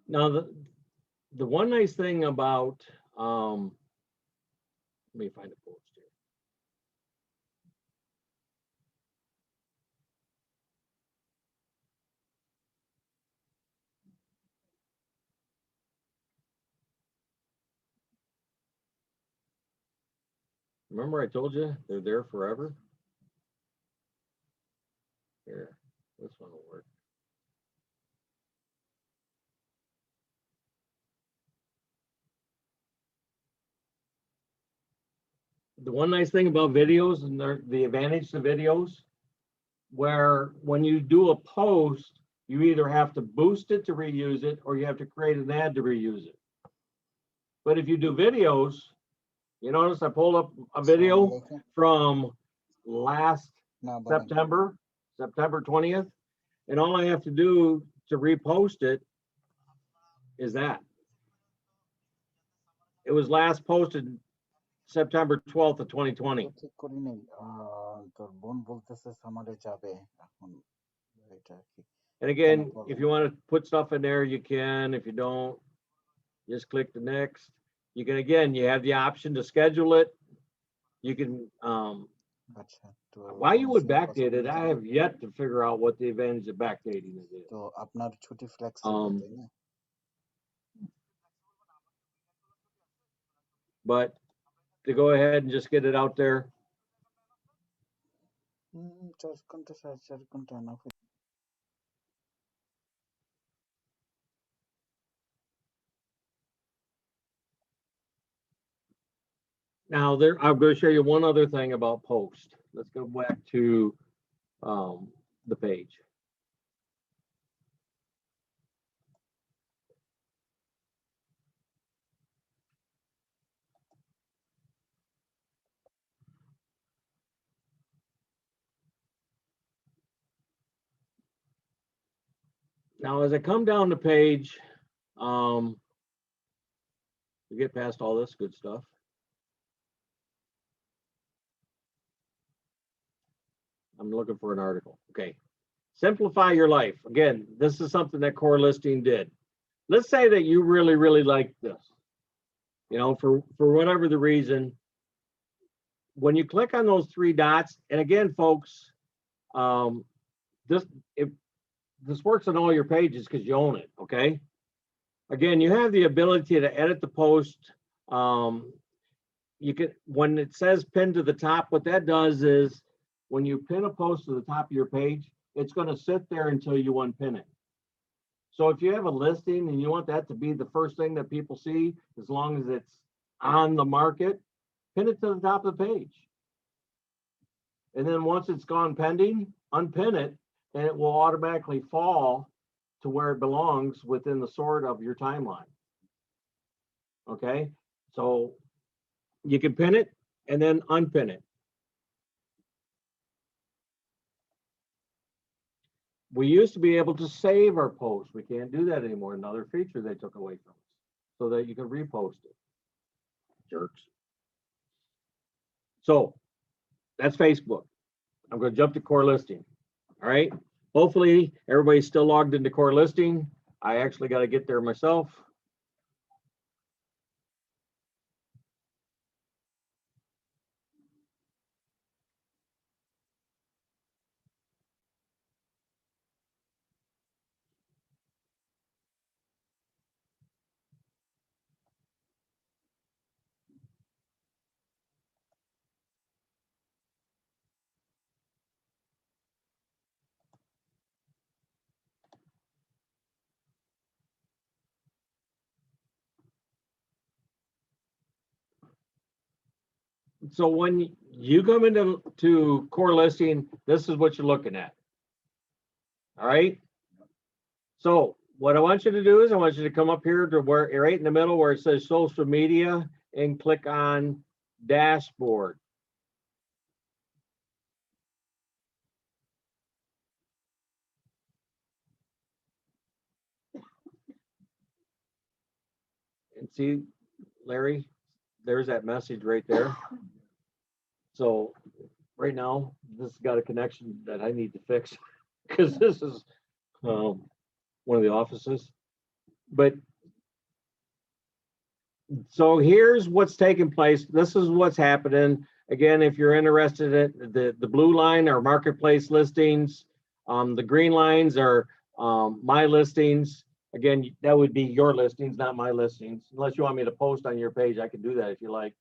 Now, the one nice thing about, let me find a post here. Remember I told you they're there forever? Here, this one will work. The one nice thing about videos and the advantage to videos, where when you do a post, you either have to boost it to reuse it or you have to create an ad to reuse it. But if you do videos, you notice I pulled up a video from last September 20th, and all I have to do to repost it is that. It was last posted September 12th of 2020. তোর বোন বলতেছে সামারে যাবে এখন এটা কি And again, problem. if you want to put stuff in there, you can. If you don't, just click the next. You can, again, you have the option to schedule it. You can, আচ্ছা তো why you would missing backdate it, I possibility. have yet to figure out what the advantage of backdating it is. তো আপনার ছুটি flexible তাই না? But to go ahead and just get it out there, 4 ঘন্টা 4.5 ঘন্টা না now there, I'm going to show you one other thing about post. Let's go back to the page. Now, as I come down the page, we get past all this good stuff. I'm looking for an article. Okay. Simplify your life. Again, this is something that Core Listing did. Let's say that you really, really like this. You know, for whatever the reason, when you click on those three dots, and again, folks, this works on all your pages because you own it, okay? Again, you have the ability to edit the post. You can, when it says pin to the top, what that does is when you pin a post to the top of your page, it's going to sit there until you unpin it. So if you have a listing and you want that to be the first thing that people see, as long as it's on the market, pin it to the top of the page. And then once it's gone pending, unpin it, and it will automatically fall to where it belongs within the sort of your timeline. Okay, so you can pin it and then unpin it. We used to be able to save our posts. We can't do that anymore. Another feature they took away from us so that you can repost it. Jerks. So that's Facebook. I'm going to jump to Core Listing. All right. Hopefully everybody's still logged into Core Listing. I actually got to get there myself. So when you come into Core Listing, this is what you're looking at. All right. So what I want you to do is I want you to come up here to where right in the middle where it says social media and click on dashboard. And see, Larry, there's that message right there. So right now, this has got a connection that I need to fix because this is one of the offices. But so here's what's taking place. This is what's happening. Again, if you're interested in the blue line are marketplace listings. The green lines are my listings. Again, that would be your listings, not my listings. Unless you want me to post on your page, I can do that if you like.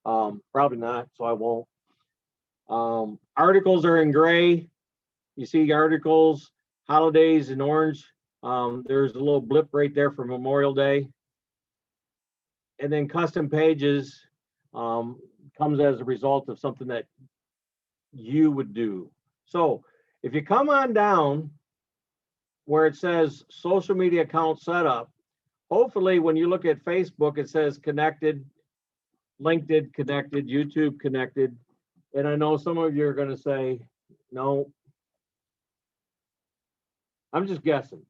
Probably not, so I won't. Articles are in gray. You see articles, holidays in orange. There's a little blip right there for Memorial Day. And then custom pages comes as a result of something that you would do. So if you come on down where it says social media account setup, hopefully when you look at Facebook, it says connected, LinkedIn connected, YouTube connected. And I know some of you are going to say, no, I'm just guessing.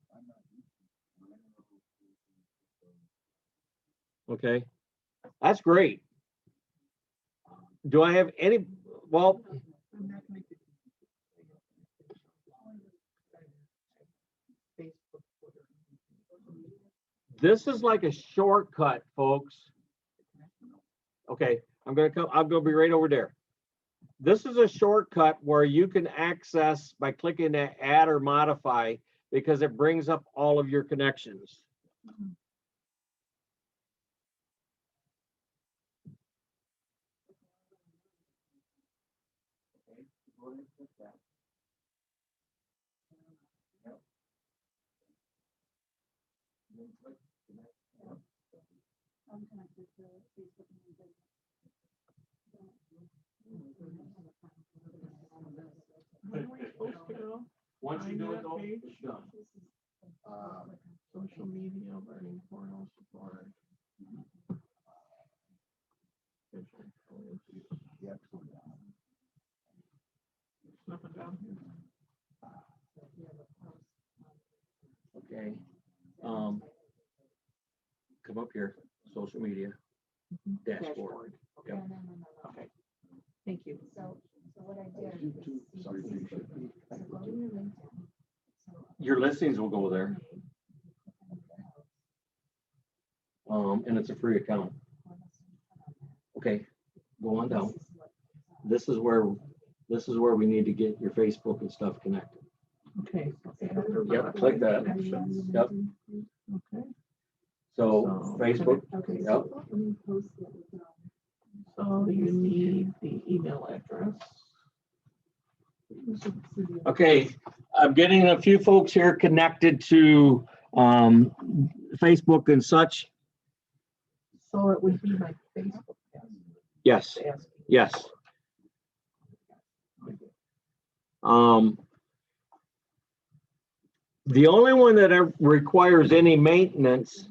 Okay, that's great. Do I have any, well, I'm not connected. Facebook, Twitter. This is like a shortcut, folks. Okay, I'm gonna be right over there. This is a shortcut where you can access by clicking that add or modify because it brings up all of your connections. I'm connected to Facebook and LinkedIn. Where are we supposed to go? Once you do it, though, Page. it's done. Social media, learning portal support. Nothing down here. Okay. Come up here, social media dashboard. No, Yep. no, no, no. Okay. Thank you. So what I did is. So go to your LinkedIn. So Your listings will go there. And it's a free account. Okay, go on down. This is where we need to get your Facebook and stuff connected. Okay. Yep, click that. Yep. Okay. So Facebook, Okay, yep. so let me post it. So you need the email address. Okay, I'm getting a few folks here connected to Facebook and such. So it would be my Facebook. Yes, Yes. yes. The only one that requires any maintenance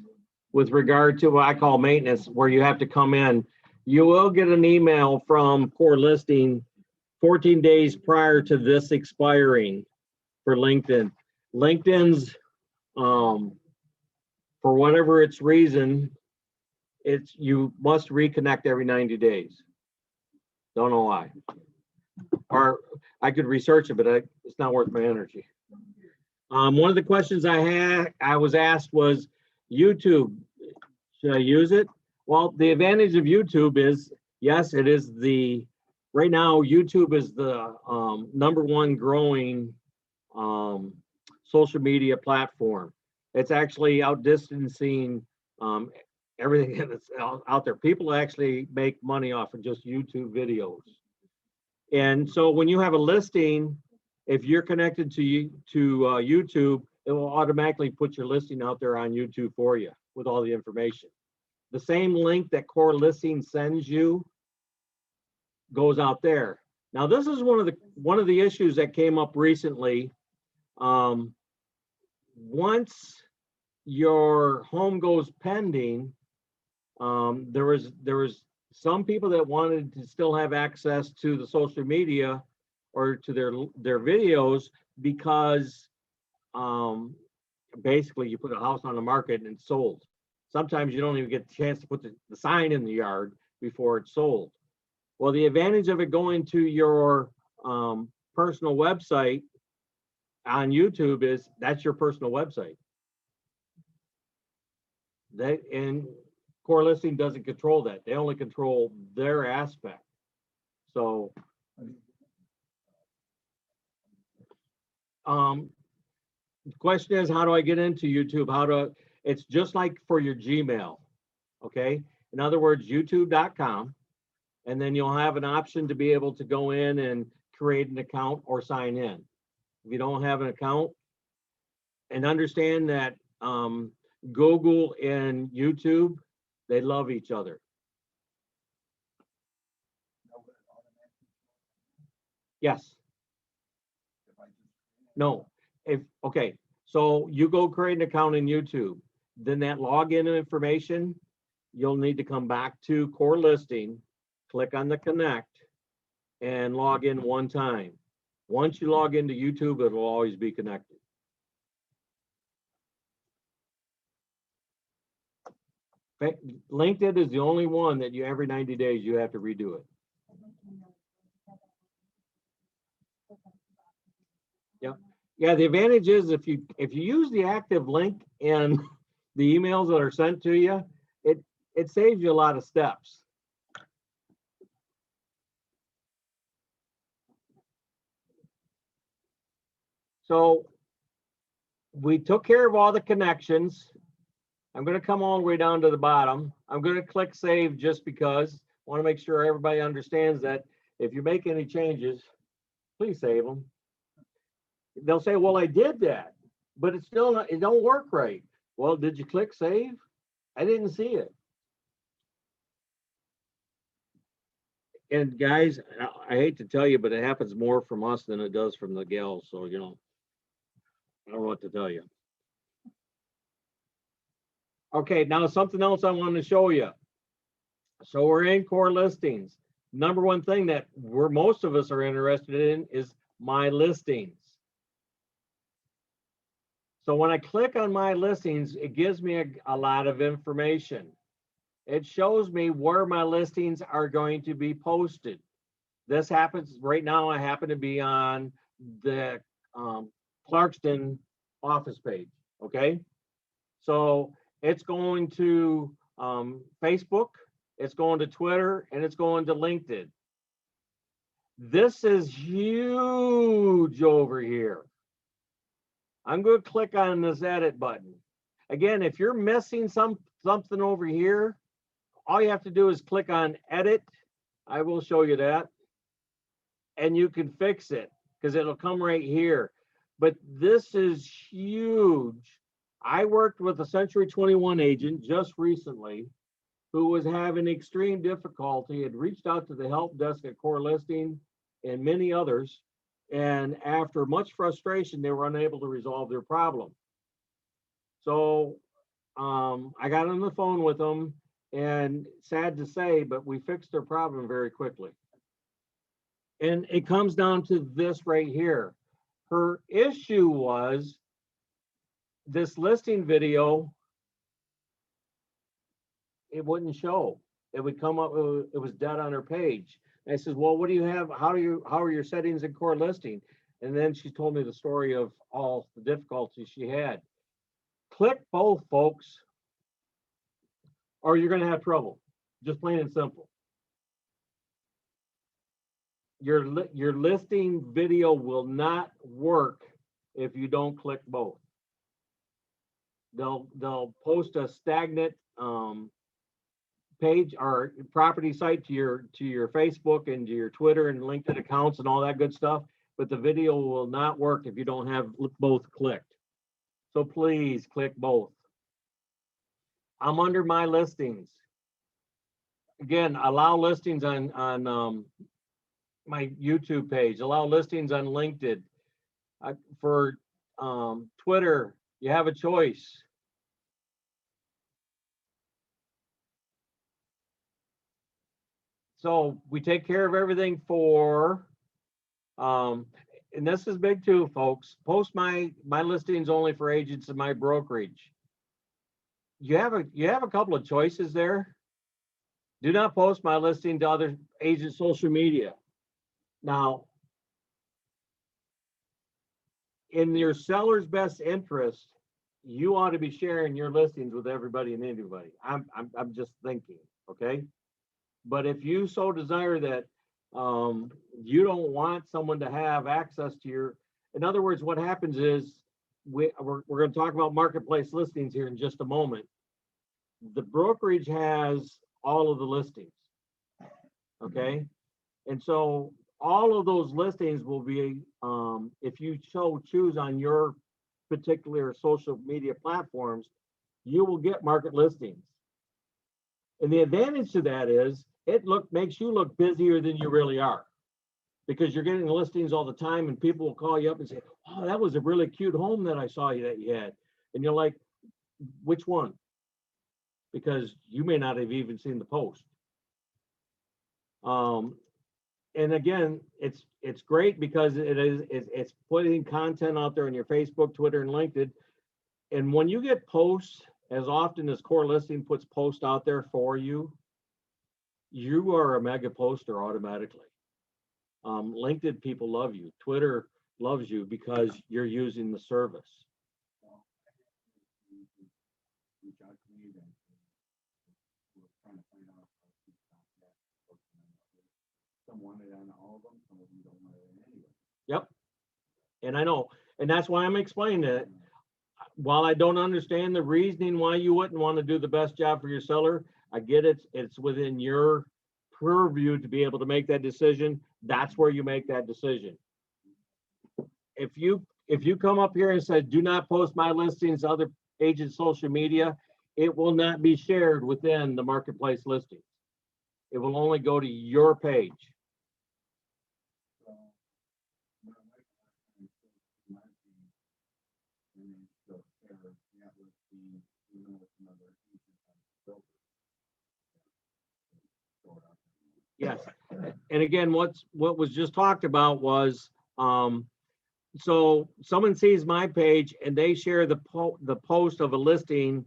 with regard to what I call maintenance, where you have to come in, you will get an email from Core Listing 14 days prior to this expiring for LinkedIn. LinkedIn's, for whatever its reason, you must reconnect every 90 days. Don't know why. Or I could research it, but it's not worth my energy. One of the questions I was asked was YouTube, should I use it? Well, the advantage of YouTube is, yes, it is right now, YouTube is the #1 growing social media platform. It's actually outdistancing everything that's out there. People actually make money off of just YouTube videos. And so when you have a listing, if you're connected to YouTube, it will automatically put your listing out there on YouTube for you with all the information. The same link that Core Listing sends you goes out there. Now, this is one of the issues that came up recently. Once your home goes pending, there was some people that wanted to still have access to the social media or to their videos because basically you put a house on the market and it's sold. Sometimes you don't even get the chance to put the sign in the yard before it's sold. Well, the advantage of it going to your personal website on YouTube is that's your personal website. And Core Listing doesn't control that. They only control their aspect. So the question is, how do I get into YouTube? It's just like for your Gmail, okay? In other words, youtube.com, and then you'll have an option to be able to go in and create an account or sign in. If you don't have an account, and understand that Google and YouTube, they love each other. Yes. No. Okay, so you go create an account in YouTube, then that login information, you'll need to come back to Core Listing, click on the connect, and log in one time. Once you log into YouTube, it'll always be connected. LinkedIn is the only one that every 90 days you have to redo it. Yeah, the advantage is if you use the active link in the emails that are sent to you, it saves you a lot of steps. So we took care of all the connections. I'm going to come all the way down to the bottom. I'm going to click save just because I want to make sure everybody understands that if you make any changes, please save them. They'll say, well, I did that, but it's still not, it don't work right. Well, did you click save? I didn't see it. And guys, I hate to tell you, but it happens more from us than it does from the gals. So, you know, I don't know what to tell you. Okay, now something else I want to show you. So we're in core listings. Number one thing that most of us are interested in is my listings. So when I click on my listings, it gives me a lot of information. It shows me where my listings are going to be posted. This happens right now. I happen to be on the Clarkston office page. Okay. So it's going to Facebook, it's going to Twitter, and it's going to LinkedIn. This is huge over here. I'm going to click on this edit button. Again, if you're missing something over here, all you have to do is click on edit. I will show you that. And you can fix it because it'll come right here. But this is huge. I worked with a Century 21 agent just recently who was having extreme difficulty, had reached out to the help desk at Core Listing and many others. And after much frustration, they were unable to resolve their problem. So I got on the phone with them, and sad to say, but we fixed their problem very quickly. And it comes down to this right here. Her issue was this listing video, it wouldn't show. It would come up, it was dead on her page. And I said, well, what do you have? How are your settings in Core Listing? And then she told me the story of all the difficulties she had. Click both, folks, or you're going to have trouble. Just plain and simple. Your listing video will not work if you don't click both. They'll post a stagnant page or property site to your Facebook and to your Twitter and LinkedIn accounts and all that good stuff, but the video will not work if you don't have both clicked. So please click both. I'm under my listings. Again, allow listings on my YouTube page, allow listings on LinkedIn. For Twitter, you have a choice. So we take care of everything for, and this is big too, folks. Post my listings only for agents in my brokerage. You have a couple of choices there. Do not post my listing to other agents' social media. Now, in your seller's best interest, you ought to be sharing your listings with everybody and anybody. I'm just thinking, okay? But if you so desire that you don't want someone to have access to your, in other words, what happens is we're going to talk about marketplace listings here in just a moment. The brokerage has all of the listings, okay? And so all of those listings will be, if you choose on your particular social media platforms, you will get market listings. And the advantage to that is it makes you look busier than you really are, because you're getting listings all the time and people will call you up and say, oh, that was a really cute home that I saw that you had. And you're like, which one? Because you may not have even seen the post. And again, it's great because it's putting content out there on your Facebook, Twitter, and LinkedIn. And when you get posts, as often as Core Listing puts posts out there for you, you are a mega poster automatically. LinkedIn people love you. Twitter, loves you because you're using the service. Yep. And I know, and that's why I'm explaining it. While I don't understand the reasoning why you wouldn't want to do the best job for your seller, I get it. It's within your purview to be able to make that decision. That's where you make that decision. If you come up here and say, do not post my listings to other agents' social media, it will not be shared within the marketplace listings. It will only go to your page. Yes, and again, what was just talked about was, so someone sees my page and they share the post of a listing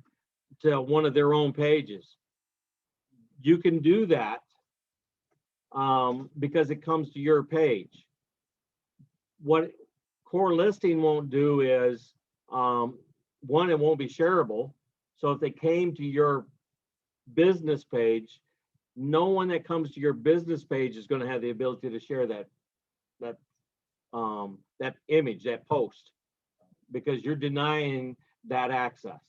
to one of their own pages. You can do that because it comes to your page. What core listing won't do is, one, it won't be shareable. So if they came to your business page, no one that comes to your business page is going to have the ability to share that image, that post, because you're denying that access.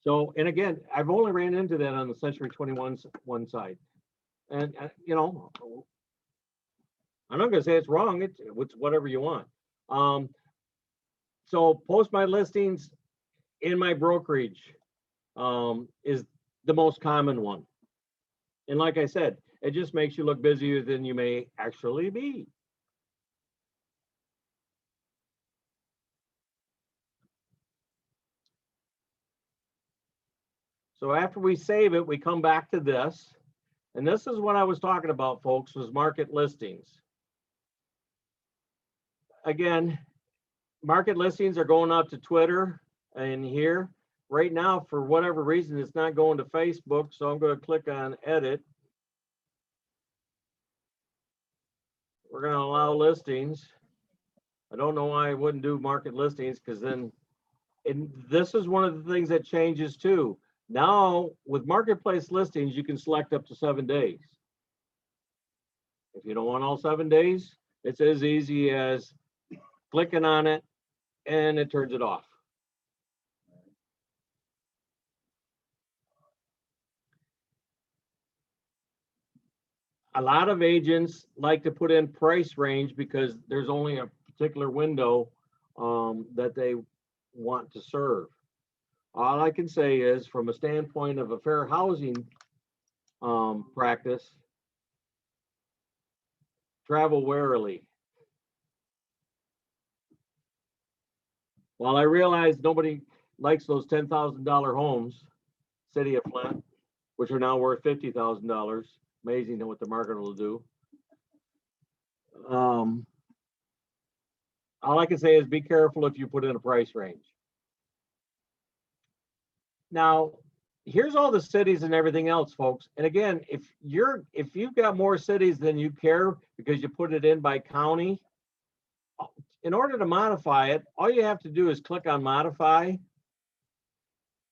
So, and again, I've only ran into that on the Century 21 one side, and you know, I'm not going to say it's wrong. It's whatever you want. So post my listings in my brokerage is the most common one. And like I said, it just makes you look busier than you may actually be. So after we save it, we come back to this. And this is what I was talking about, folks, was market listings. Again, market listings are going out to Twitter and here. Right now, for whatever reason, it's not going to Facebook, so I'm going to click on edit. We're going to allow listings. I don't know why I wouldn't do market listings, because then, and this is one of the things that changes too. Now, with marketplace listings, you can select up to 7 days. If you don't want all 7 days, it's as easy as clicking on it and it turns it off. A lot of agents like to put in price range because there's only a particular window that they want to serve. All I can say is, from a standpoint of a fair housing practice, travel warily. While I realize nobody likes those $10,000 homes, City of Flint, which are now worth $50,000, amazing what the market will do. All I can say is be careful if you put in a price range. Now, here's all the cities and everything else, folks. And again, if you've got more cities than you care because you put it in by county, in order to modify it, all you have to do is click on modify.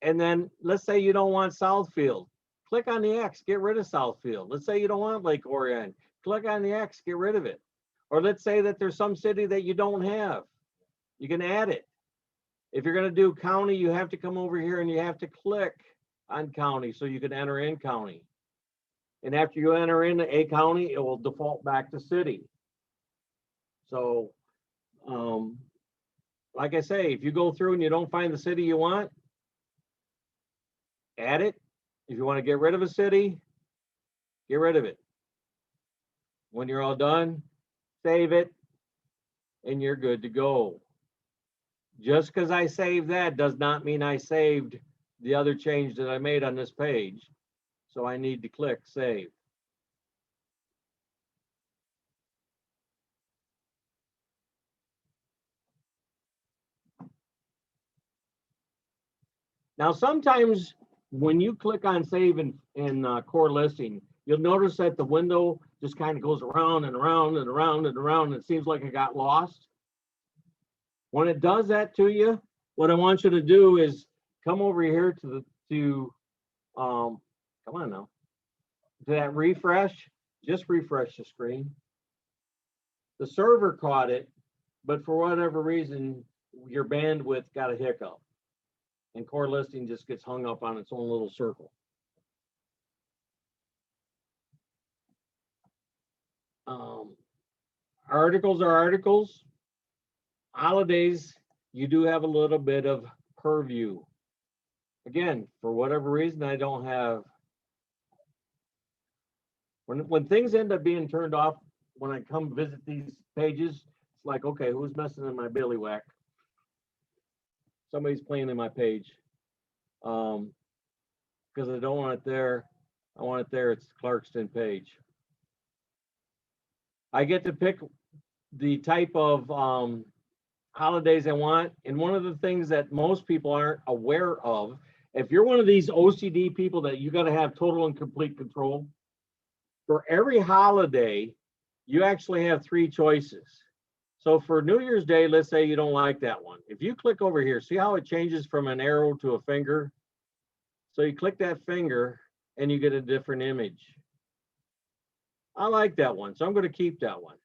And then let's say you don't want Southfield. Click on the X, get rid of Southfield. Let's say you don't want Lake Orion. Click on the X, get rid of it. Or let's say that there's some city that you don't have. You can add it. If you're going to do county, you have to come over here and you have to click on county so you can enter in county. And after you enter in a county, it will default back to city. So, like I say, if you go through and you don't find the city you want, add it. If you want to get rid of a city, get rid of it. When you're all done, save it, and you're good to go. Just because I saved that does not mean I saved the other change that I made on this page. So I need to click save. Now, sometimes when you click on save in core listing, you'll notice that the window just kind of goes around and around and around and around. And it seems like it got lost. When it does that to you, what I want you to do is come over here come on now, to that refresh, just refresh the screen. The server caught it, but for whatever reason, your bandwidth got a hiccup. And core listing just gets hung up on its own little circle. Articles are articles. Holidays, you do have a little bit of purview. Again, for whatever reason, I don't have. When things end up being turned off, when I come visit these pages, it's like, okay, who's messing in my bailiwick? Somebody's playing in my page. Because I don't want it there. I want it there. It's the Clarkston page. I get to pick the type of holidays I want. And one of the things that most people aren't aware of, if you're one of these OCD people that you got to have total and complete control, for every holiday, you actually have 3 choices. So for New Year's Day, let's say you don't like that one. If you click over here, see how it changes from an arrow to a finger? So you click that finger and you get a different image. I like that one, so I'm going to keep that one.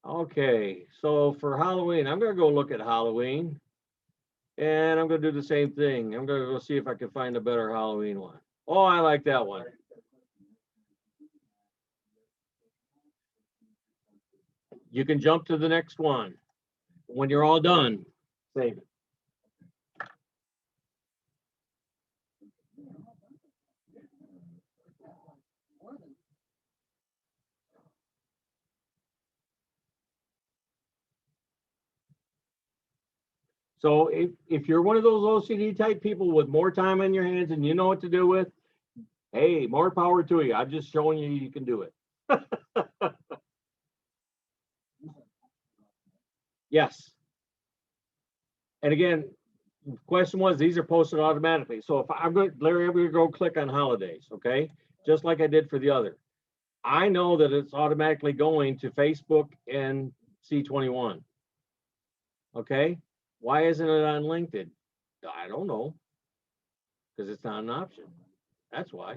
Okay, so for Halloween, I'm going to go look at Halloween. And I'm going to do the same thing. I'm going to go see if I can find a better Halloween one. Oh, I like that one. You can jump to the next one. When you're all done, save it. So if you're one of those OCD type people with more time on your hands and you know what to do with, hey, more power to you. I'm just showing you you can do it. Yes. And again, the question was, these are posted automatically. So if I'm going, Larry, I'm going to go click on holidays, okay? Just like I did for the other. I know that it's automatically going to Facebook and C21. Okay? Why isn't it on LinkedIn? I don't know. Because it's not an option. That's why.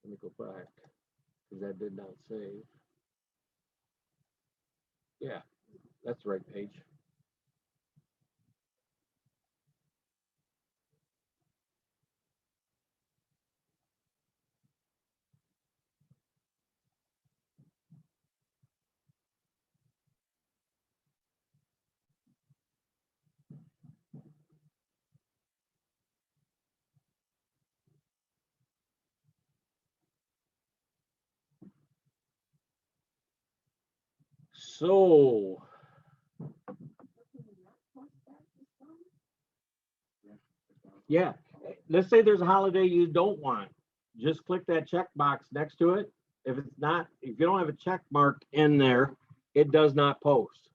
Let me go back, because that did not save. Yeah, that's the right page. So, yeah, let's say there's a holiday you don't want. Just click that check box next to it. If it's not, if you don't have a check mark in there, it does not post.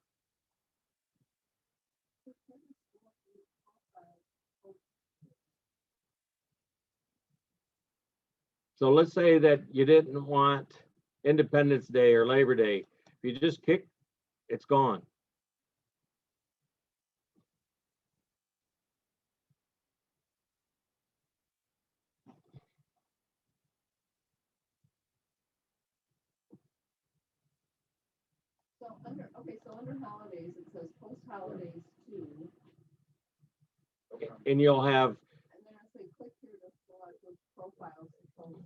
So let's say that you didn't want Independence Day or Labor Day. If you just kick, it's gone. So under holidays, it says post holidays too. And you'll have, And then I say click here to select which profiles to post.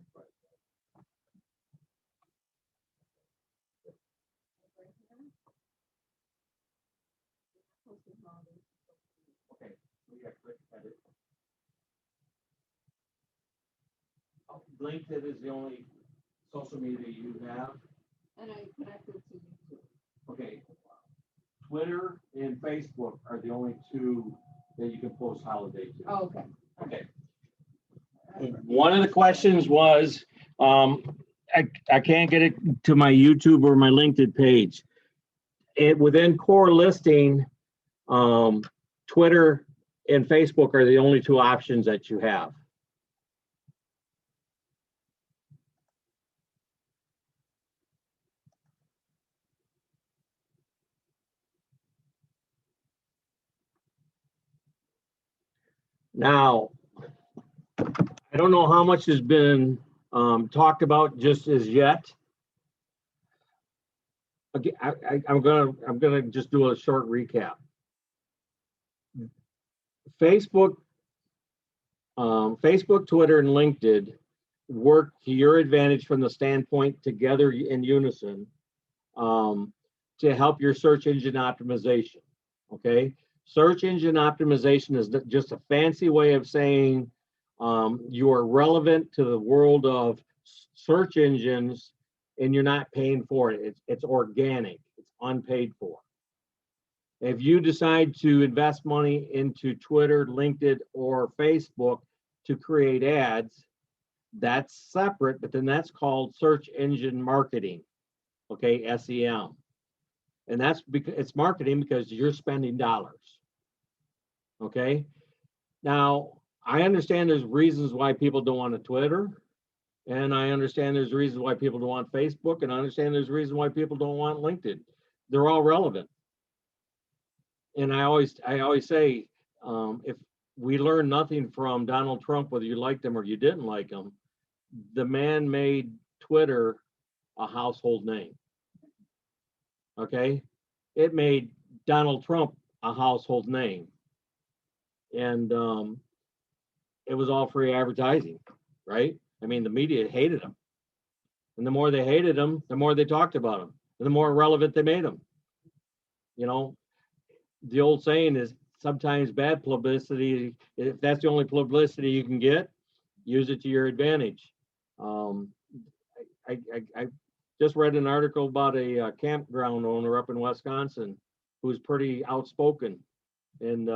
LinkedIn is the only social media you have. And I connected to YouTube. Okay. Twitter and Facebook are the only 2 that you can post holiday to. Oh, okay. Okay. One of the questions was, I can't get it to my YouTube or my LinkedIn page. Within core listing, Twitter and Facebook are the only two options that you have. Now, I don't know how much has been talked about just as yet. Okay, I'm gonna just do a short recap. Facebook, Twitter, and LinkedIn work to your advantage from the standpoint together in unison to help your search engine optimization. Okay, search engine optimization is just a fancy way of saying you are relevant to the world of search engines and you're not paying for it. It's organic, it's unpaid for. If you decide to invest money into Twitter, LinkedIn, or Facebook to create ads, that's separate, but then that's called search engine marketing, okay, SEM. And that's because it's marketing because you're spending dollars, okay? Now, I understand there's reasons why people don't want a Twitter, and I understand there's reasons why people don't want Facebook, and I understand there's reasons why people don't want LinkedIn. They're all relevant. And I always say, if we learn nothing from Donald Trump, whether you liked him or you didn't like him, the man made Twitter a household name. Okay, it made Donald Trump a household name, and it was all free advertising, right? I mean, the media hated him, and the more they hated him, the more they talked about him, and the more relevant they made him. You know, the old saying is sometimes bad publicity, if that's the only publicity you can get, use it to your advantage. I just read an article about a campground owner up in Wisconsin who's pretty outspoken, and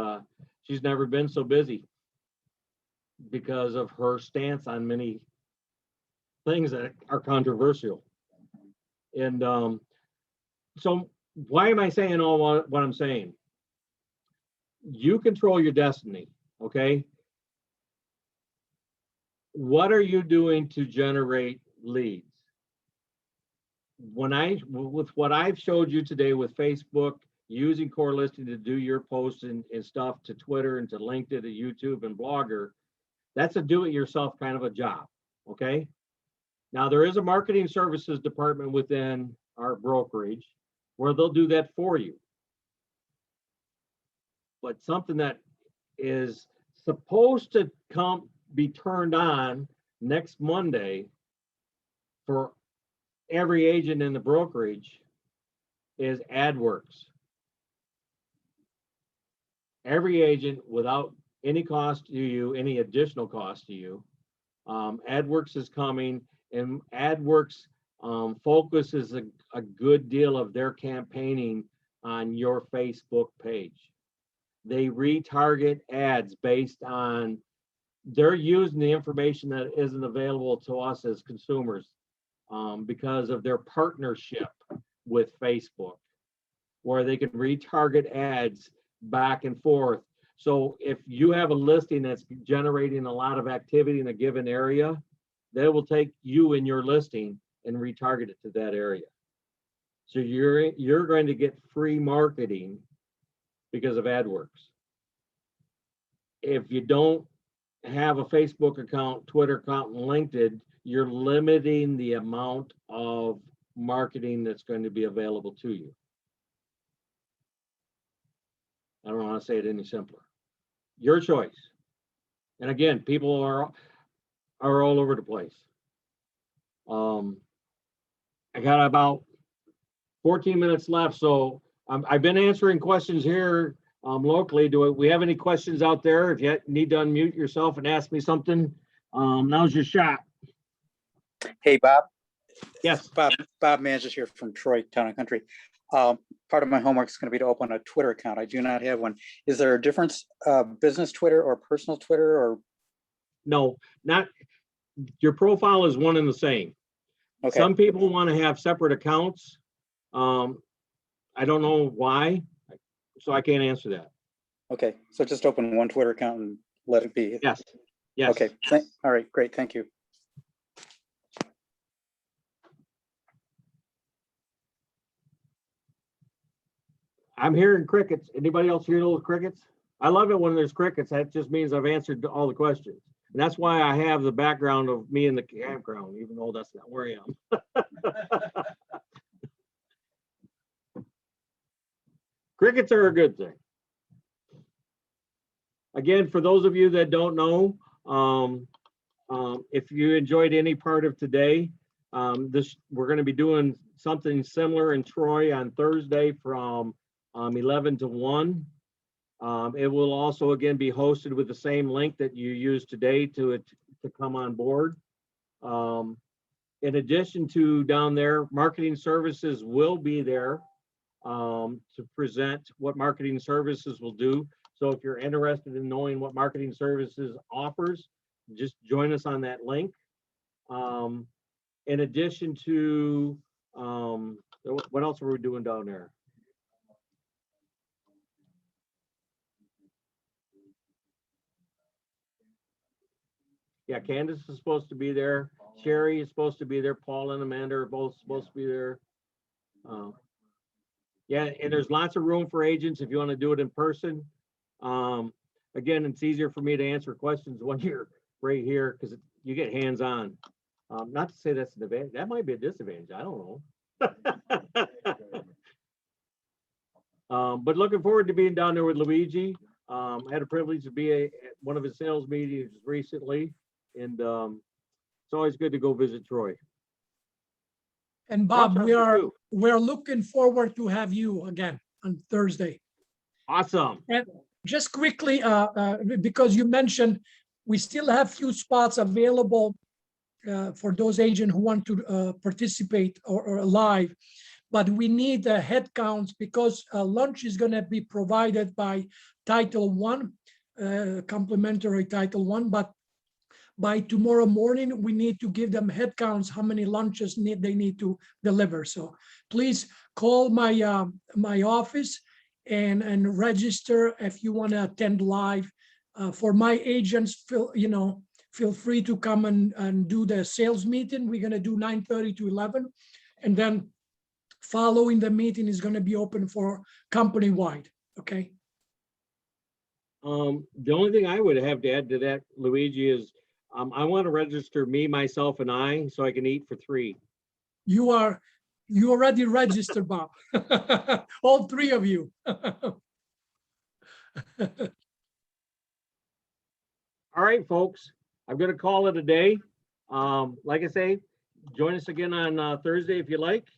she's never been so busy because of her stance on many things that are controversial. And so why am I saying all what I'm saying? You control your destiny, okay? What are you doing to generate leads? With what I've showed you today with Facebook, using core listing to do your posts and stuff to Twitter and to LinkedIn, to YouTube and Blogger, that's a do-it-yourself kind of a job, okay? Now, there is a marketing services department within our brokerage where they'll do that for you. But something that is supposed to be turned on next Monday for every agent in the brokerage is AdWorks. Every agent, without any cost to you, any additional cost to you, AdWorks is coming, and AdWorks focuses a good deal of their campaigning on your Facebook page. They retarget ads based on, they're using the information that isn't available to us as consumers because of their partnership with Facebook, where they can retarget ads back and forth. So if you have a listing that's generating a lot of activity in a given area, they will take you in your listing and retarget it to that area. So you're going to get free marketing because of AdWorks. If you don't have a Facebook account, Twitter account, and LinkedIn, you're limiting the amount of marketing that's going to be available to you. I don't know how to say it any simpler. Your choice. And again, people are all over the place. I got about 14 minutes left, so I've been answering questions here locally. Do we have any questions out there? If you need to unmute yourself and ask me something, now's your shot. Hey, Bob. Yes. Bob Manzis here from Troy Town and Country. Part of my homework is going to be to open a Twitter account. I do not have one. Is there a difference, business Twitter or personal Twitter? Or no, not your profile is one and the same. Okay. Some people want to have separate accounts. I don't know why. so I can't answer that. Okay, so just open one Twitter account and let it be. Yes, yes. Okay, all right, great, thank you. I'm hearing crickets. Anybody else hear little crickets? I love it when there's crickets. That just means I've answered all the questions. And that's why I have the background of me in the campground, even though that's not where I am. Crickets are a good thing. Again, for those of you that don't know, if you enjoyed any part of today, we're going to be doing something similar in Troy on Thursday from 11 to 1. It will also again be hosted with the same link that you used today to come on board. In addition to down there, marketing services will be there to present what marketing services will do. So if you're interested in knowing what marketing services offers, just join us on that link. In addition to, what else are we doing down there? Yeah, Candace is supposed to be there. Sherry is supposed to be there. Paul and Amanda are both supposed to be there. Yeah, and there's lots of room for agents if you want to do it in person. Again, it's easier for me to answer questions when you're right here because you get hands-on. Not to say that's an advantage. That might be a disadvantage. I don't know. But looking forward to being down there with Luigi. I had a privilege to be at one of his sales meetings recently, and it's always good to go visit Troy. And Bob, Rochester too. we're looking forward to have you again on Thursday. Awesome. And just quickly, because you mentioned we still have few spots available for those agents who want to participate or live, but we need head counts because lunch is going to be provided by Title I, complimentary Title I, but by tomorrow morning, we need to give them head counts, how many lunches they need to deliver. So please call my my office and register if you want to attend live. For my agents, feel free to come and do the sales meeting. We're going to do 9:30 to 11. And then following the meeting is going to be open for company-wide, okay? The only thing I would have to add to that, Luigi, is I want to register me, myself, and I, so I can eat for 3. You already registered, Bob. All 3 of you. All right, folks, I'm going to call it a day. Like I say, join us again on Thursday if you like.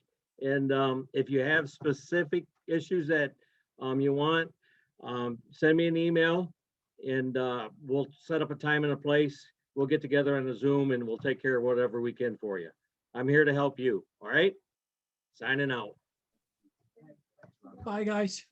And if you have specific issues that you want, send me an email and we'll set up a time and a place. We'll get together on a Zoom and we'll take care of whatever we can for you. I'm here to help you. All right. Signing out. Bye, guys.